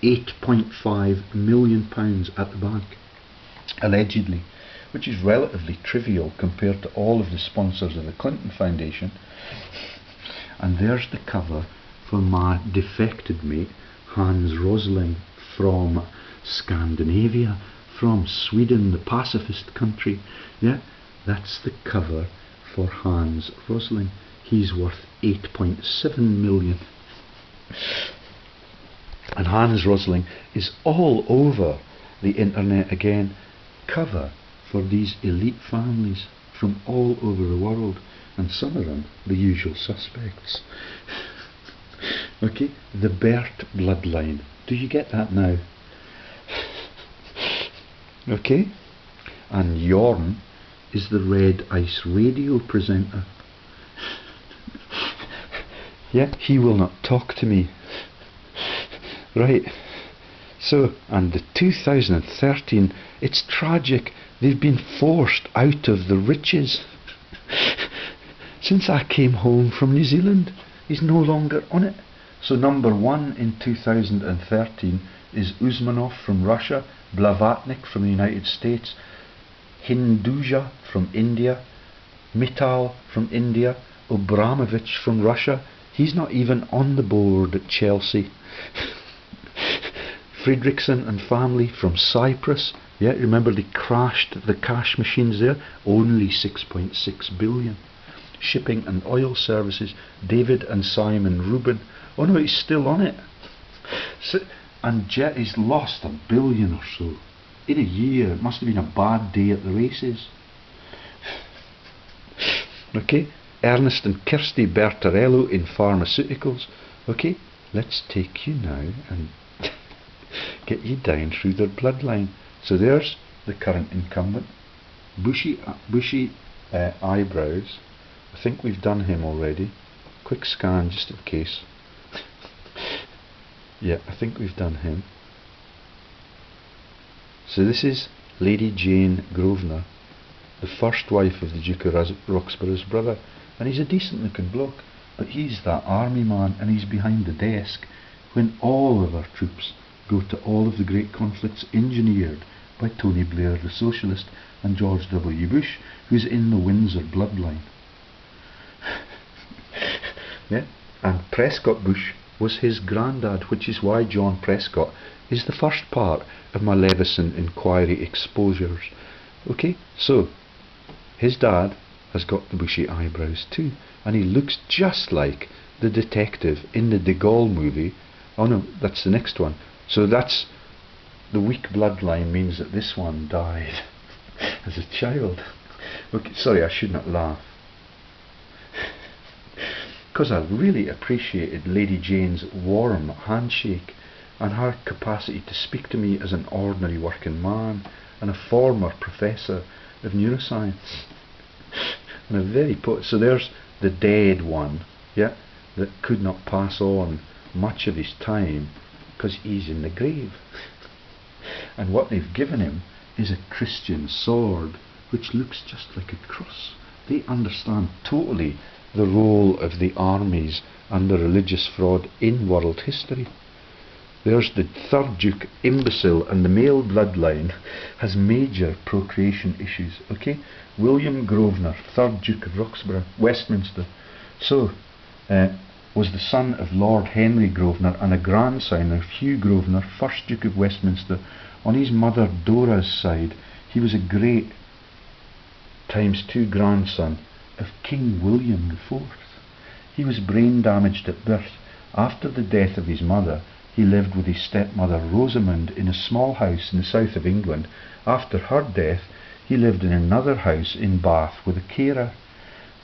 8.5 million pounds at the bank, allegedly, which is relatively trivial compared to all of the sponsors of the Clinton Foundation. And there's the cover for my defected mate Hans Rosling from Scandinavia, from Sweden, the pacifist country. Yeah, that's the cover for Hans Rosling. He's worth 8.7 million. And Hans Rosling is all over the internet again. Cover for these elite families from all over the world, and some of them the usual suspects. Okay, the Bert bloodline. Do you get that now? Okay, and Jorn is the Red Ice radio presenter. Yeah, he will not talk to me. Right, so, and the 2013, it's tragic, they've been forced out of the riches. Since I came home from New Zealand, he's no longer on it. So number 1 in 2013 is Usmanov from Russia, Blavatnik from the United States, Hinduja from India, Mittal from India, Abramovich from Russia. He's not even on the board at Chelsea. Fredrickson and family from Cyprus. Yeah, remember they crashed the cash machines there? Only 6.6 billion. Shipping and oil services. David and Simon Rubin. Oh no, he's still on it. So, and Jet has lost $1 billion or so in a year. It must have been a bad day at the races. Okay, Ernest and Kirsty Bertarello in pharmaceuticals. Okay, let's take you now and get you down through their bloodline. So there's the current incumbent. Bushy eyebrows. I think we've done him already. Quick scan just in case. Yeah, I think we've done him. So this is Lady Jane Grosvenor, the first wife of the Duke of Roxburgh's brother, and he's a decent looking bloke, but he's that army man, and he's behind the desk when all of our troops go to all of the great conflicts engineered by Tony Blair the socialist and George W. Bush, who's in the Windsor bloodline. Yeah, and Prescott Bush was his granddad, which is why John Prescott is the first part of my Levison inquiry exposures. Okay, so his dad has got the bushy eyebrows too, and he looks just like the detective in the De Gaulle movie. Oh no, that's the next one. So that's the weak bloodline, means that this one died as a child. Okay, sorry, I should not laugh, because I really appreciated Lady Jane's warm handshake and her capacity to speak to me as an ordinary working man and a former professor of neuroscience. And a very so there's the dead one, yeah, that could not pass on much of his time because he's in the grave. And what they've given him is a Christian sword which looks just like a cross. They understand totally the role of the armies and the religious fraud in world history. There's the third Duke, imbecile, and the male bloodline has major procreation issues. Okay, William Grosvenor, 3rd Duke of Roxburgh, Westminster. So, was the son of Lord Henry Grosvenor and a grandson of Hugh Grosvenor, 1st Duke of Westminster. On his mother Dora's side, he was a great ×2 grandson of King William IV. He was brain damaged at birth. After the death of his mother, he lived with his stepmother Rosamond in a small house in the south of England. After her death, he lived in another house in Bath with a carer.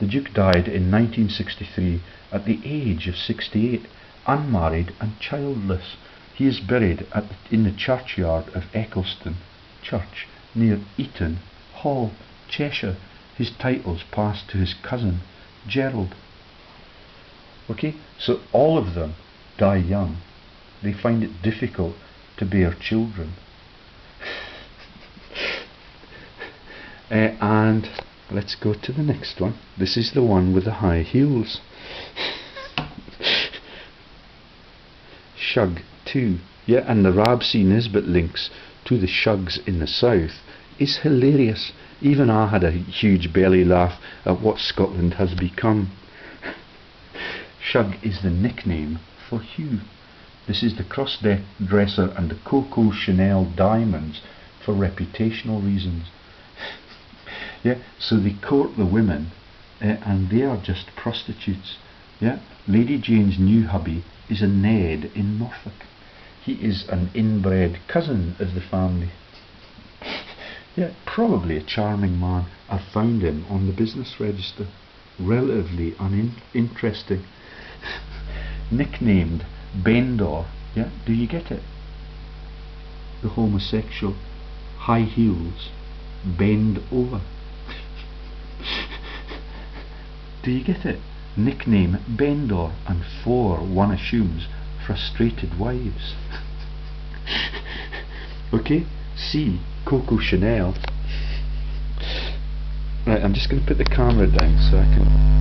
The Duke died in 1963 at the age of 68, unmarried and childless. He is buried in the churchyard of Eccleston Church near Eaton Hall, Cheshire. His titles passed to his cousin Gerald. Okay, so all of them die young. They find it difficult to bear children. And let's go to the next one. This is the one with the high heels. Shug 2. Yeah, and the Rabsy Nisbet links to the Shugs in the south is hilarious. Even I had a huge belly laugh at what Scotland has become. Shug is the nickname for Hugh. This is the cross-dresser and the Coco Chanel diamonds for reputational reasons. Yeah, so they court the women and they are just prostitutes. Yeah, Lady Jane's new hubby is a Ned in Norfolk. He is an inbred cousin of the family. Yeah, probably a charming man. I found him on the business register. Relatively uninteresting. Nicknamed Bendor. Yeah, do you get it? The homosexual. High heels. Bend over. Do you get it? Nickname Bendor, and 4, one assumes, frustrated wives. Okay, C, Coco Chanel. Right, I'm just going to put the camera down so I can...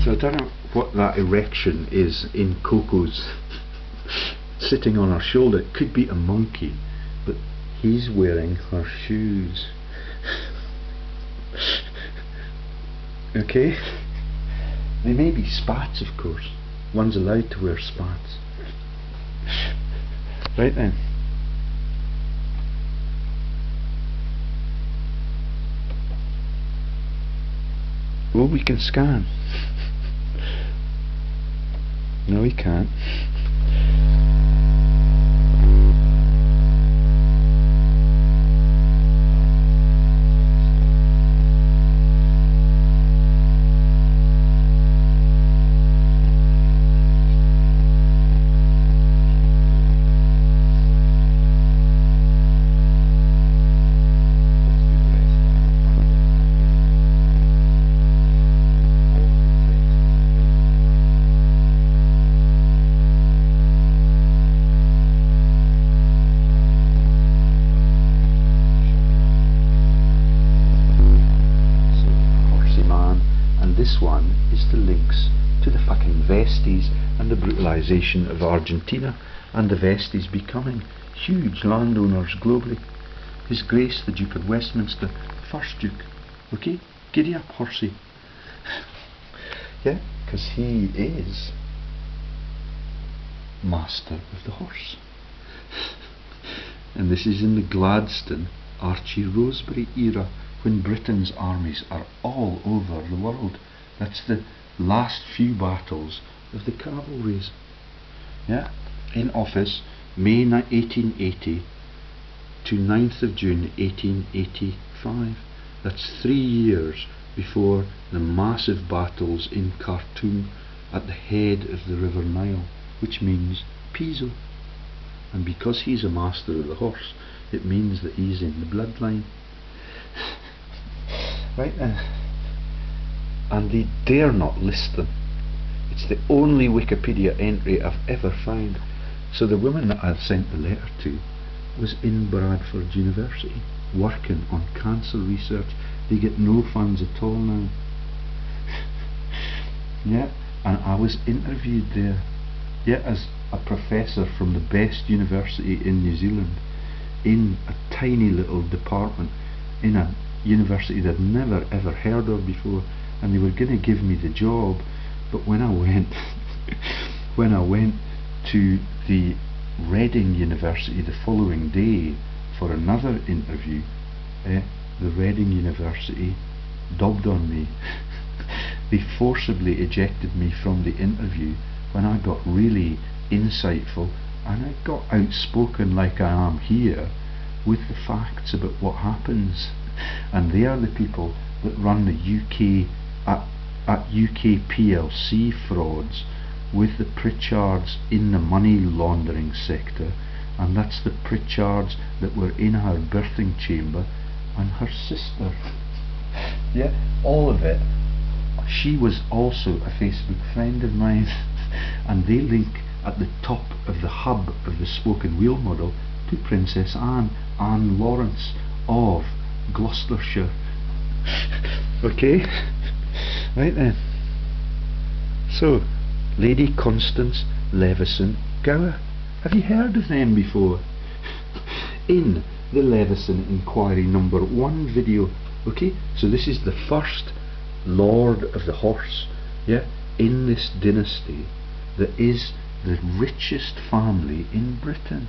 I don't know what that erection is in Coco's sitting on her shoulder. It could be a monkey, but he's wearing her shoes. Okay? They may be spats, of course. One's allowed to wear spats. Right then. Oh, we can scan. No, we can't. This one is the links to the fucking Vesties and the brutalisation of Argentina, and the Vesties becoming huge landowners globally. His Grace the Duke of Westminster, first Duke, okay? Giddy up, horsey. Yeah, because he is master of the horse. And this is in the Gladstone, Archie Rosebery era, when Britain's armies are all over the world. That's the last few battles of the cavalries. Yeah, in office May 1880 to 9th of June 1885. That's 3 years before the massive battles in Khartoum at the head of the River Nile, which means PISO. And because he's a master of the horse, it means that he's in the bloodline. Right then. And they dare not list them. It's the only Wikipedia entry I've ever found. So the woman that I sent the letter to was in Bradford University working on cancer research. They get no funds at all now. Yeah, and I was interviewed there, yeah, as a professor from the best university in New Zealand, in a tiny little department in a university that I'd never ever heard of before. And they were going to give me the job, but when I went to the Reading University the following day for another interview, the Reading University dubbed on me. They forcibly ejected me from the interview when I got really insightful and I got outspoken like I am here with the facts about what happens. And they are the people that run the UK at UK PLC frauds with the Pritchards in the money laundering sector, and that's the Pritchards that were in her birthing chamber and her sister. Yeah, all of it. She was also a Facebook friend of mine, and they link at the top of the hub of the spoken wheel model to Princess Anne Lawrence of Gloucestershire. Okay. Right then. So, Lady Constance Leveson Gower. Have you heard of them before? In the Leveson Inquiry #1 video. Okay, so this is the first Lord of the Horse, yeah, in this dynasty that is the richest family in Britain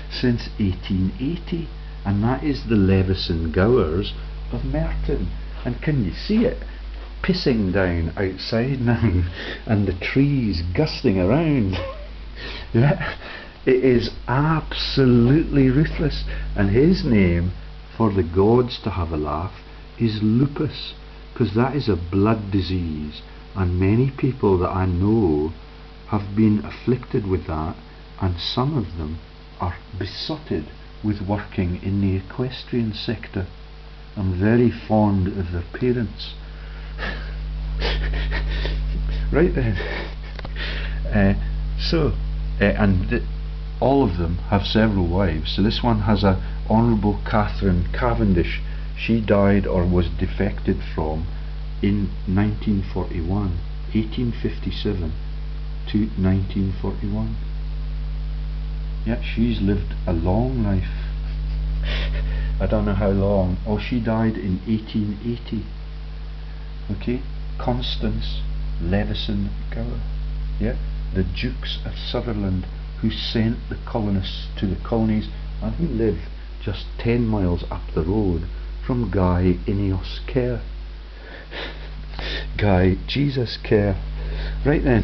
since 1880, and that is the Leveson Gowers of Merton. And can you see it pissing down outside now and the trees gusting around? Yeah, it is absolutely ruthless. And his name, for the gods to have a laugh, is lupus, because that is a blood disease, and many people that I know have been afflicted with that, and some of them are besotted with working in the equestrian sector. I'm very fond of their parents. Right then. All of them have several wives. So this one has a Honourable Catherine Cavendish. She died or was defected from in 1941, 1857 to 1941. Yeah, she's lived a long life. I don't know how long. Oh, she died in 1880. Okay, Constance, Levison, Gower, yeah, the Dukes of Sutherland who sent the colonists to the colonies and who lived just 10 miles up the road from Guy Innes-Ker. Guy Jesus Ker. Right then.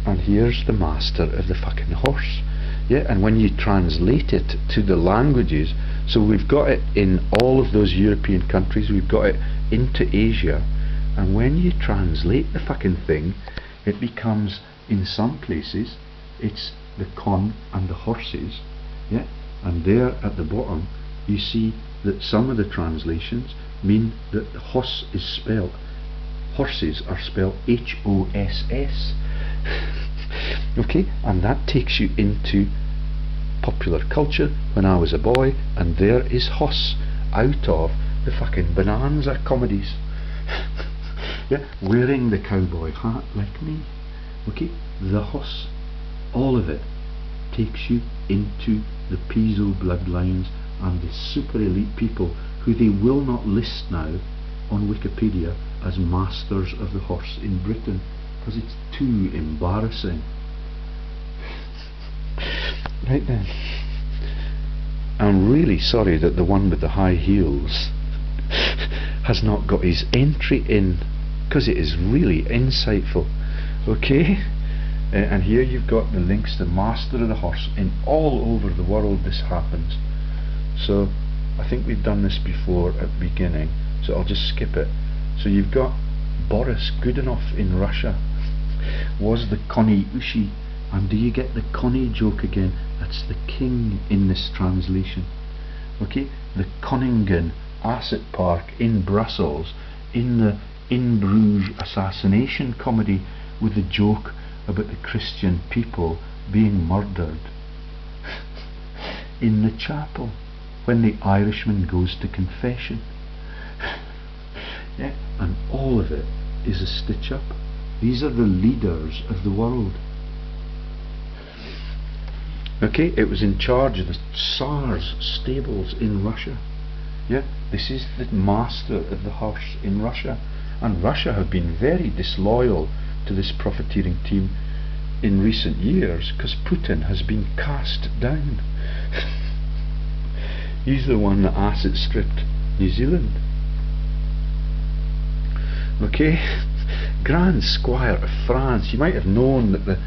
And here's the master of the fucking horse. Yeah, and when you translate it to the languages, so we've got it in all of those European countries, we've got it into Asia, and when you translate the fucking thing, it becomes, in some places, it's the con and the horses, yeah, and there at the bottom, you see that some of the translations mean that the horse is spelled, horses are spelled H-O-S-S. Okay, and that takes you into popular culture when I was a boy, and there is Hoss out of the fucking Bonanza comedies. Yeah, wearing the cowboy hat like me. Okay, the Hoss, all of it takes you into the PISO bloodlines and the super elite people who they will not list now on Wikipedia as masters of the horse in Britain because it's too embarrassing. Right then, I'm really sorry that the one with the high heels has not got his entry in, because it is really insightful. Okay, and here you've got the links to Master of the Horse. In all over the world this happens. So I think we've done this before at the beginning, so I'll just skip it. So you've got Boris Godunov in Russia was the Connie Ushi, and do you get the Connie joke again? That's the king in this translation. Okay, the Conningen Asset Park in Brussels, in the In Bruges assassination comedy, with the joke about the Christian people being murdered in the chapel when the Irishman goes to confession. Yeah, and all of it is a stitch up. These are the leaders of the world. Okay, it was in charge of the Tsar's stables in Russia. Yeah, this is the master of the horse in Russia, and Russia have been very disloyal to this profiteering team in recent years because Putin has been cast down. He's the one that asset stripped New Zealand. Okay, Grand Squire of France. You might have known that the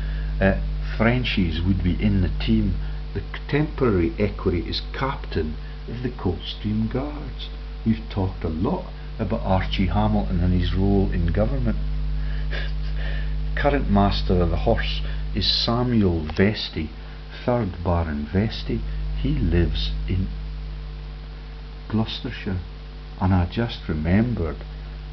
Frenchies would be in the team. The contemporary equerry is captain of the Coldstream Guards. We've talked a lot about Archie Hamilton and his role in government. Current master of the horse is Samuel Vesty, 3rd Baron Vesty. He lives in Gloucestershire, and I just remembered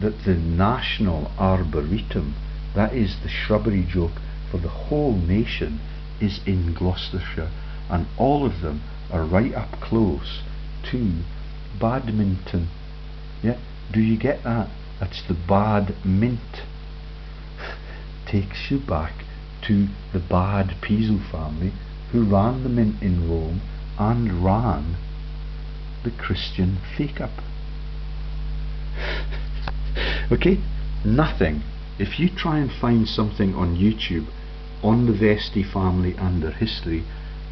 that the National Arboretum, that is the shrubbery joke for the whole nation, is in Gloucestershire, and all of them are right up close to badminton. Yeah, do you get that? That's the bad mint. Takes you back to the bad PISO family who ran the mint in Rome and ran the Christian fake-up. Okay, nothing. If you try and find something on YouTube on the Vestey family and their history,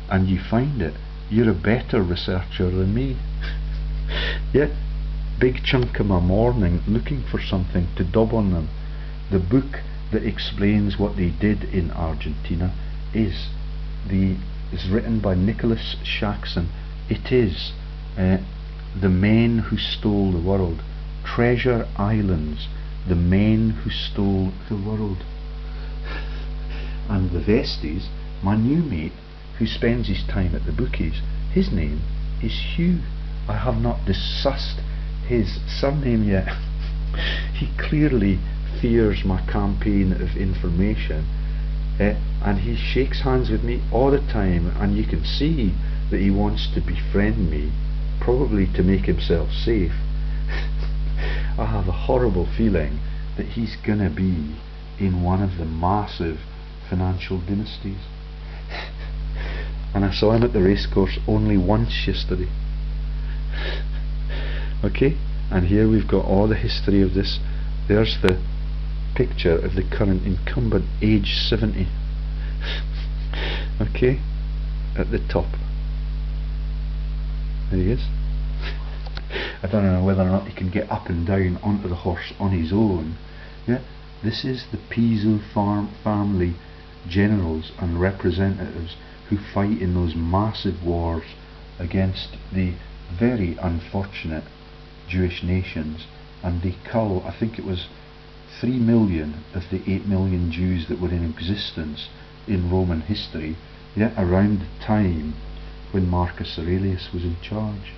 and you find it, you're a better researcher than me. Yeah, big chunk of my morning looking for something to dub on them. The book that explains what they did in Argentina is written by Nicholas Shaxson. It is The Men Who Stole the World. Treasure Islands, the men who stole the world. And the Vesteys, my new mate who spends his time at the bookies, his name is Hugh. I have not discussed his surname yet. He clearly fears my campaign of information, and he shakes hands with me all the time, and you can see that he wants to befriend me, probably to make himself safe. I have a horrible feeling that he's gonna be in one of the massive financial dynasties. And I saw him at the racecourse only once yesterday. Okay, And here we've got all the history of this. There's the picture of the current incumbent, age 70. Okay, at the top. There he is. I don't know whether or not he can get up and down onto the horse on his own. Yeah, this is the PISO family generals and representatives who fight in those massive wars against the very unfortunate Jewish nations, and they cull, I think it was 3 million of the 8 million Jews that were in existence in Roman history, yeah, around the time when Marcus Aurelius was in charge.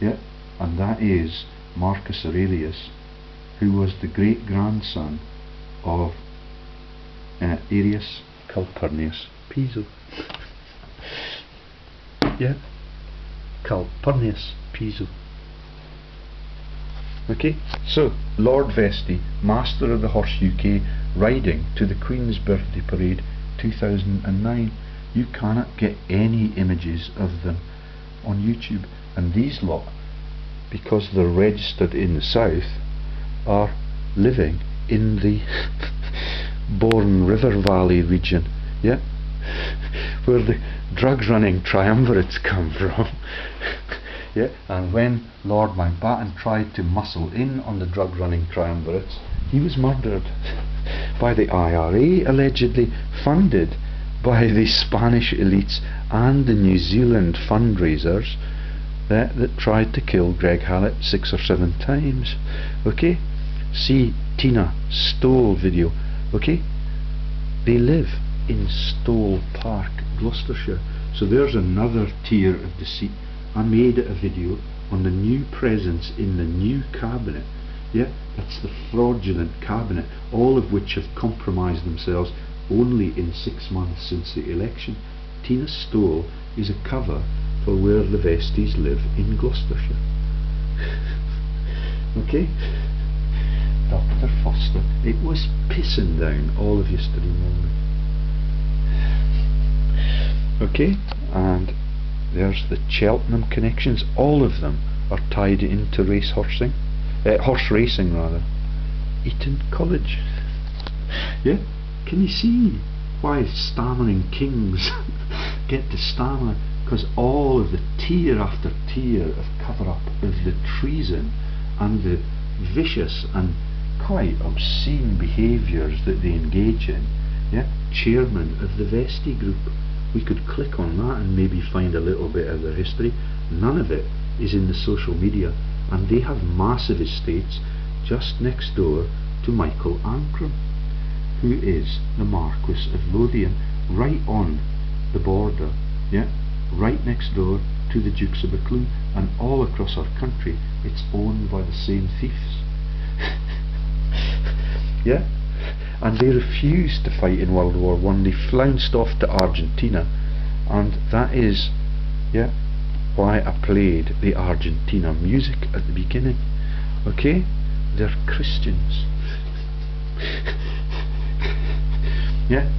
Yeah, and that is Marcus Aurelius, who was the great grandson of Arius Calpurnius Piso. Yeah, Calpurnius Piso. Okay, so Lord Vestey, Master of the Horse UK, riding to the Queen's Birthday Parade 2009. You cannot get any images of them on YouTube, and these lot, because they're registered in the south, are living in the Bourne River Valley region, yeah, where the drug running triumvirates come from. Yeah, and when Lord Mountbatten tried to muscle in on the drug running triumvirates, he was murdered by the IRA, allegedly funded by the Spanish elites and the New Zealand fundraisers that tried to kill Greg Hallett 6 or 7 times. Okay, see Tina Stoll video. Okay, they live in Stoll Park, Gloucestershire. So there's another tier of deceit. I made a video on the new presence in the new cabinet. Yeah, that's the fraudulent cabinet, all of which have compromised themselves only in 6 months since the election. Tina Stoll is a cover for where the Vesties live in Gloucestershire. Okay, Dr. Foster, it was pissing down all of yesterday morning. Okay, and there's the Cheltenham connections. All of them are tied into horse racing rather. Eton College. Yeah, can you see why stammering kings get to stammer? Because all of the tier after tier of cover-up of the treason and the vicious and quite obscene behaviours that they engage in. Yeah, chairman of the Vesty group. We could click on that and maybe find a little bit of their history. None of it is in the social media, and they have massive estates just next door to Michael Ancram, who is the Marquis of Lothian, right on the border, yeah, right next door to the Dukes of Buccleuch, and all across our country it's owned by the same thieves. Yeah, and they refused to fight in World War I. They flounced off to Argentina, and that is, yeah, why I played the Argentina music at the beginning. Okay, they're Christians. Yeah,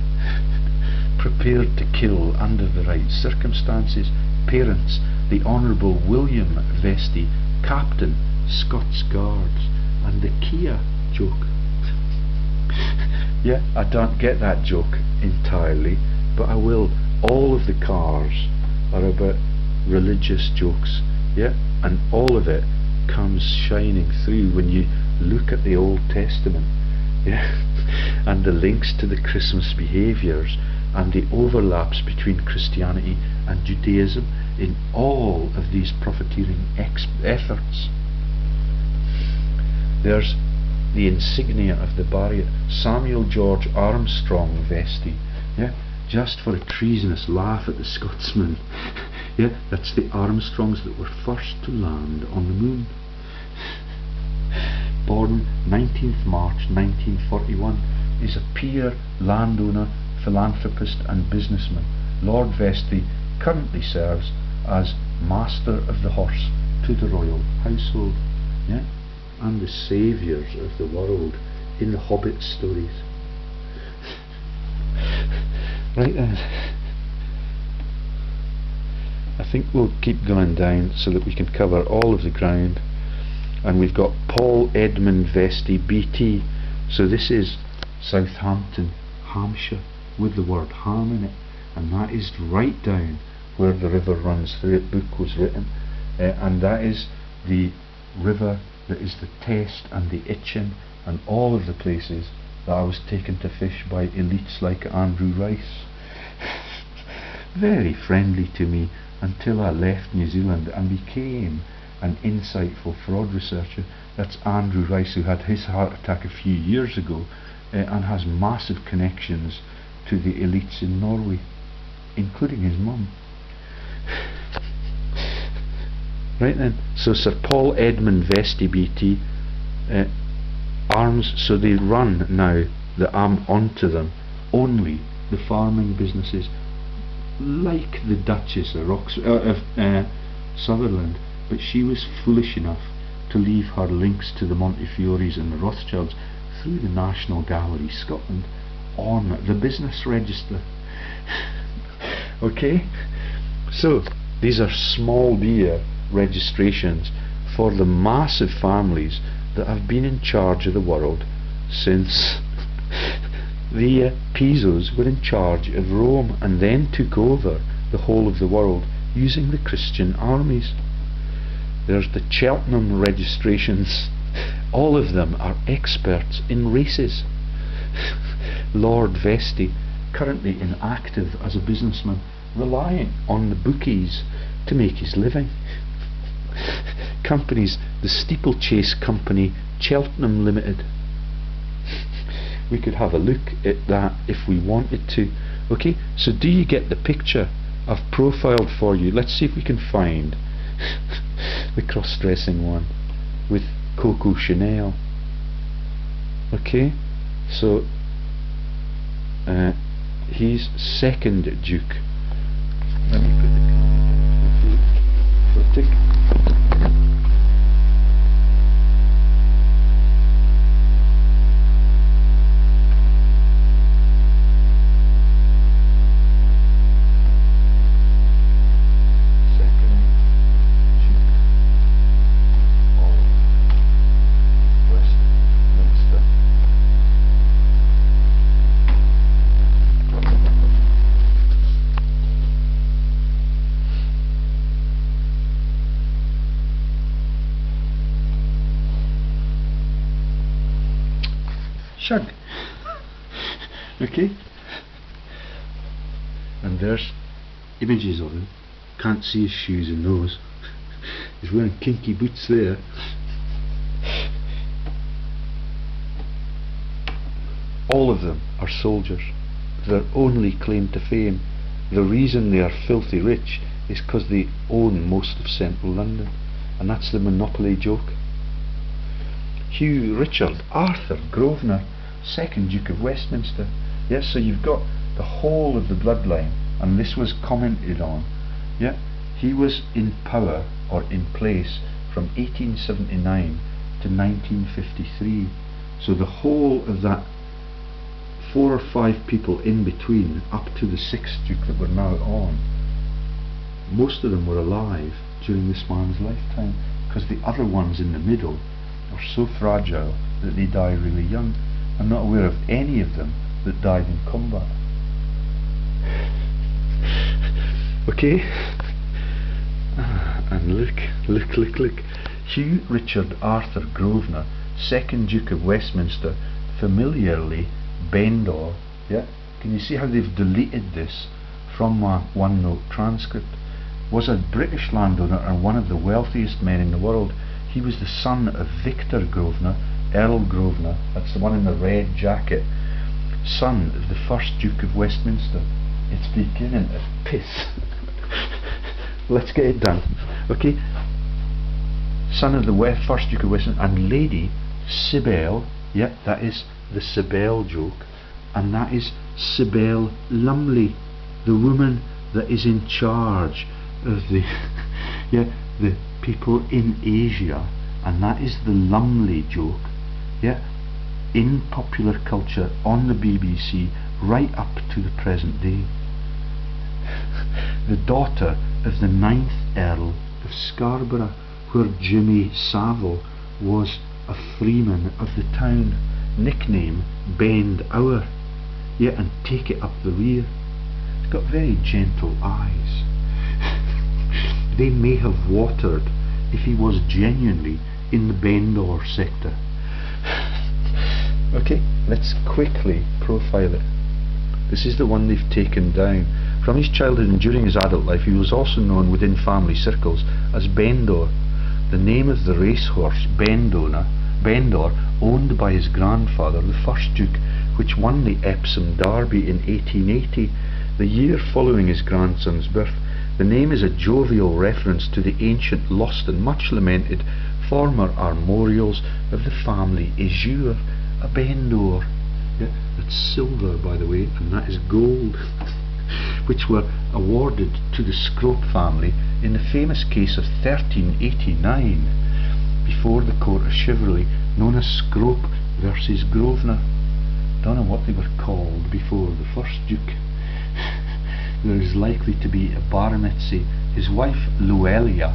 prepared to kill under the right circumstances. Parents, the Honourable William Vestey, Captain, Scots Guards, and the Kia joke. Yeah, I don't get that joke entirely, but I will. All of the cars are about religious jokes, yeah, and all of it comes shining through when you look at the Old Testament, yeah, and the links to the Christmas behaviours and the overlaps between Christianity and Judaism in all of these profiteering efforts. There's the insignia of the Barrier, Samuel George Armstrong Vesty, yeah, just for a treasonous laugh at the Scotsman. Yeah, that's the Armstrongs that were first to land on the moon. Born 19th March 1941, is a peer, landowner, philanthropist and businessman. Lord Vestey currently serves as Master of the Horse to the royal household, yeah, and the saviours of the world in the Hobbit stories. Right then, I think we'll keep going down so that we can cover all of the ground. And we've got Paul Edmund Vestey BT. So this is Southampton, Hampshire, with the word Ham in it, and that is right down where the river runs through it. Book was written, and that is the river that is the Test and the Itchen and all of the places that I was taken to fish by elites like Andrew Rice. Very friendly to me until I left New Zealand and became an insightful fraud researcher. That's Andrew Rice, who had his heart attack a few years ago and has massive connections to the elites in Norway, including his mum. Right then, so Sir Paul Edmund Vestey BT, arms, so they run now the arm onto them only the farming businesses, like the Duchess of Sutherland, but she was foolish enough to leave her links to the Montefiore's and the Rothschilds through the National Gallery Scotland on the business register. Okay, so these are small beer registrations for the massive families that have been in charge of the world since the PISOs were in charge of Rome, and then took over the whole of the world using the Christian armies. There's the Cheltenham registrations. All of them are experts in races. Lord Vesty, currently inactive as a businessman, relying on the bookies to make his living. Companies, the Steeplechase Company, Cheltenham Limited. We could have a look at that if we wanted to. Okay, so do you get the picture I've profiled for you? Let's see if we can find the cross-dressing one with Coco Chanel. Okay, so he's second Duke. Let me put the tick. Shug. Okay, and there's images of him. Can't see his shoes in those. He's wearing kinky boots there. All of them are soldiers. Their only claim to fame, the reason they are filthy rich, is because they own most of central London, and that's the monopoly joke. Hugh Richard Arthur Grosvenor, 2nd Duke of Westminster. Yes, so you've got the whole of the bloodline, and this was commented on. Yeah, he was in power or in place from 1879 to 1953. So the whole of that 4 or 5 people in between, up to the 6th Duke that we're now on, most of them were alive during this man's lifetime, because the other ones in the middle are so fragile that they die really young. I'm not aware of any of them that died in combat. Okay, and look. Hugh Richard Arthur Grosvenor, 2nd Duke of Westminster, familiarly Bendor. Yeah, can you see how they've deleted this from my OneNote transcript? Was a British landowner and one of the wealthiest men in the world. He was the son of Victor Grosvenor, Earl Grosvenor, that's the one in the red jacket, son of the 1st Duke of Westminster. It's beginning to piss. Let's get it done. Okay, son of the 1st Duke of Westminster, and Lady Cybele. Yeah, that is the Cybele joke, and that is Cybele Lumley, the woman that is in charge of the the people in Asia, and that is the Lumley joke. Yeah, in popular culture on the BBC right up to the present day. The daughter of the 9th Earl of Scarborough, where Jimmy Savile was a freeman of the town, nickname Bend Hour, yeah, and take it up the rear. He's got very gentle eyes. They may have watered if he was genuinely in the Bendor sector. Okay, let's quickly profile it. This is the one they've taken down. From his childhood and during his adult life, he was also known within family circles as Bendor, the name of the racehorse Bendor, owned by his grandfather, the first Duke, which won the Epsom Derby in 1880, the year following his grandson's birth. The name is a jovial reference to the ancient, lost and much lamented former armorials of the family Azure, a Bendor. Yeah, that's silver, by the way, and that is gold, which were awarded to the Scrope family in the famous case of 1389, before the court of chivalry, known as Scrope versus Grosvenor. Don't know what they were called before the first Duke. There is likely to be a baronetcy. His wife Luelia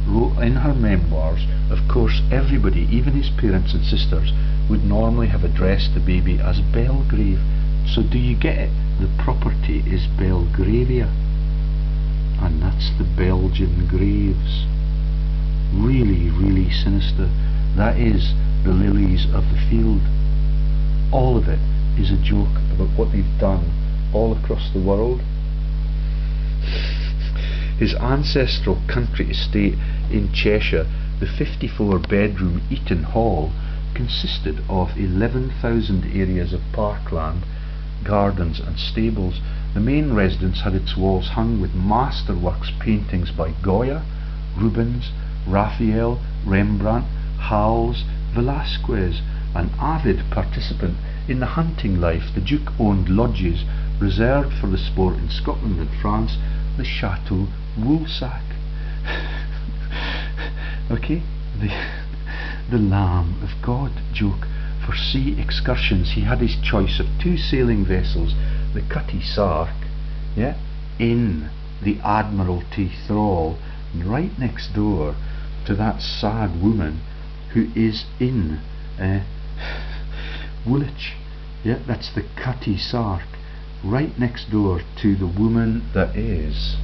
wrote in her memoirs, of course everybody, even his parents and sisters, would normally have addressed the baby as Belgrave. So do you get it? The property is Belgravia, and that's the Belgian graves. Really, really sinister. That is the lilies of the field. All of it is a joke about what they've done all across the world. His ancestral country estate in Cheshire, the 54-bedroom Eaton Hall, consisted of 11,000 areas of parkland, gardens and stables. The main residence had its walls hung with masterworks paintings by Goya, Rubens, Raphael, Rembrandt, Hals, Velasquez. An avid participant in the hunting life, the Duke owned lodges reserved for the sport in Scotland and France, the Chateau Woolsack. Okay, the Lamb of God joke. For sea excursions he had his choice of 2 sailing vessels, the Cutty Sark, yeah, in the Admiralty Thrall, right next door to that sad woman who is in Woolwich. Yeah, that's the Cutty Sark, right next door to the woman that is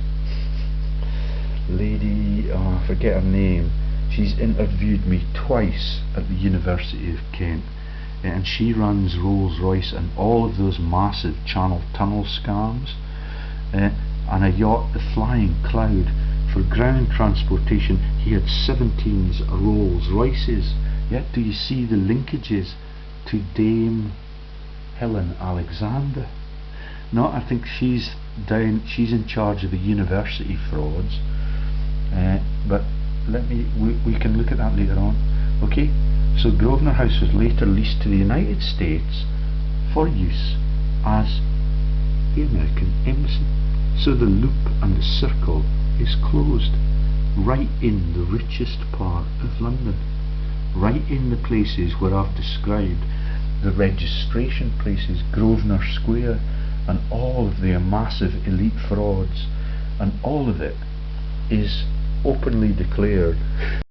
Lady, I forget her name. She's interviewed me twice at the University of Kent, and she runs Rolls Royce and all of those massive Channel Tunnel scams, and a yacht, the Flying Cloud. For ground transportation he had 17 Rolls Royces. Yeah, do you see the linkages to Dame Helen Alexander? No, I think she's in charge of the university frauds, but we can look at that later on. Okay, so Grosvenor House was later leased to the United States for use as the American Embassy. So the loop and the circle is closed right in the richest part of London, right in the places where I've described the registration places, Grosvenor Square, and all of their massive elite frauds, and all of it is openly declared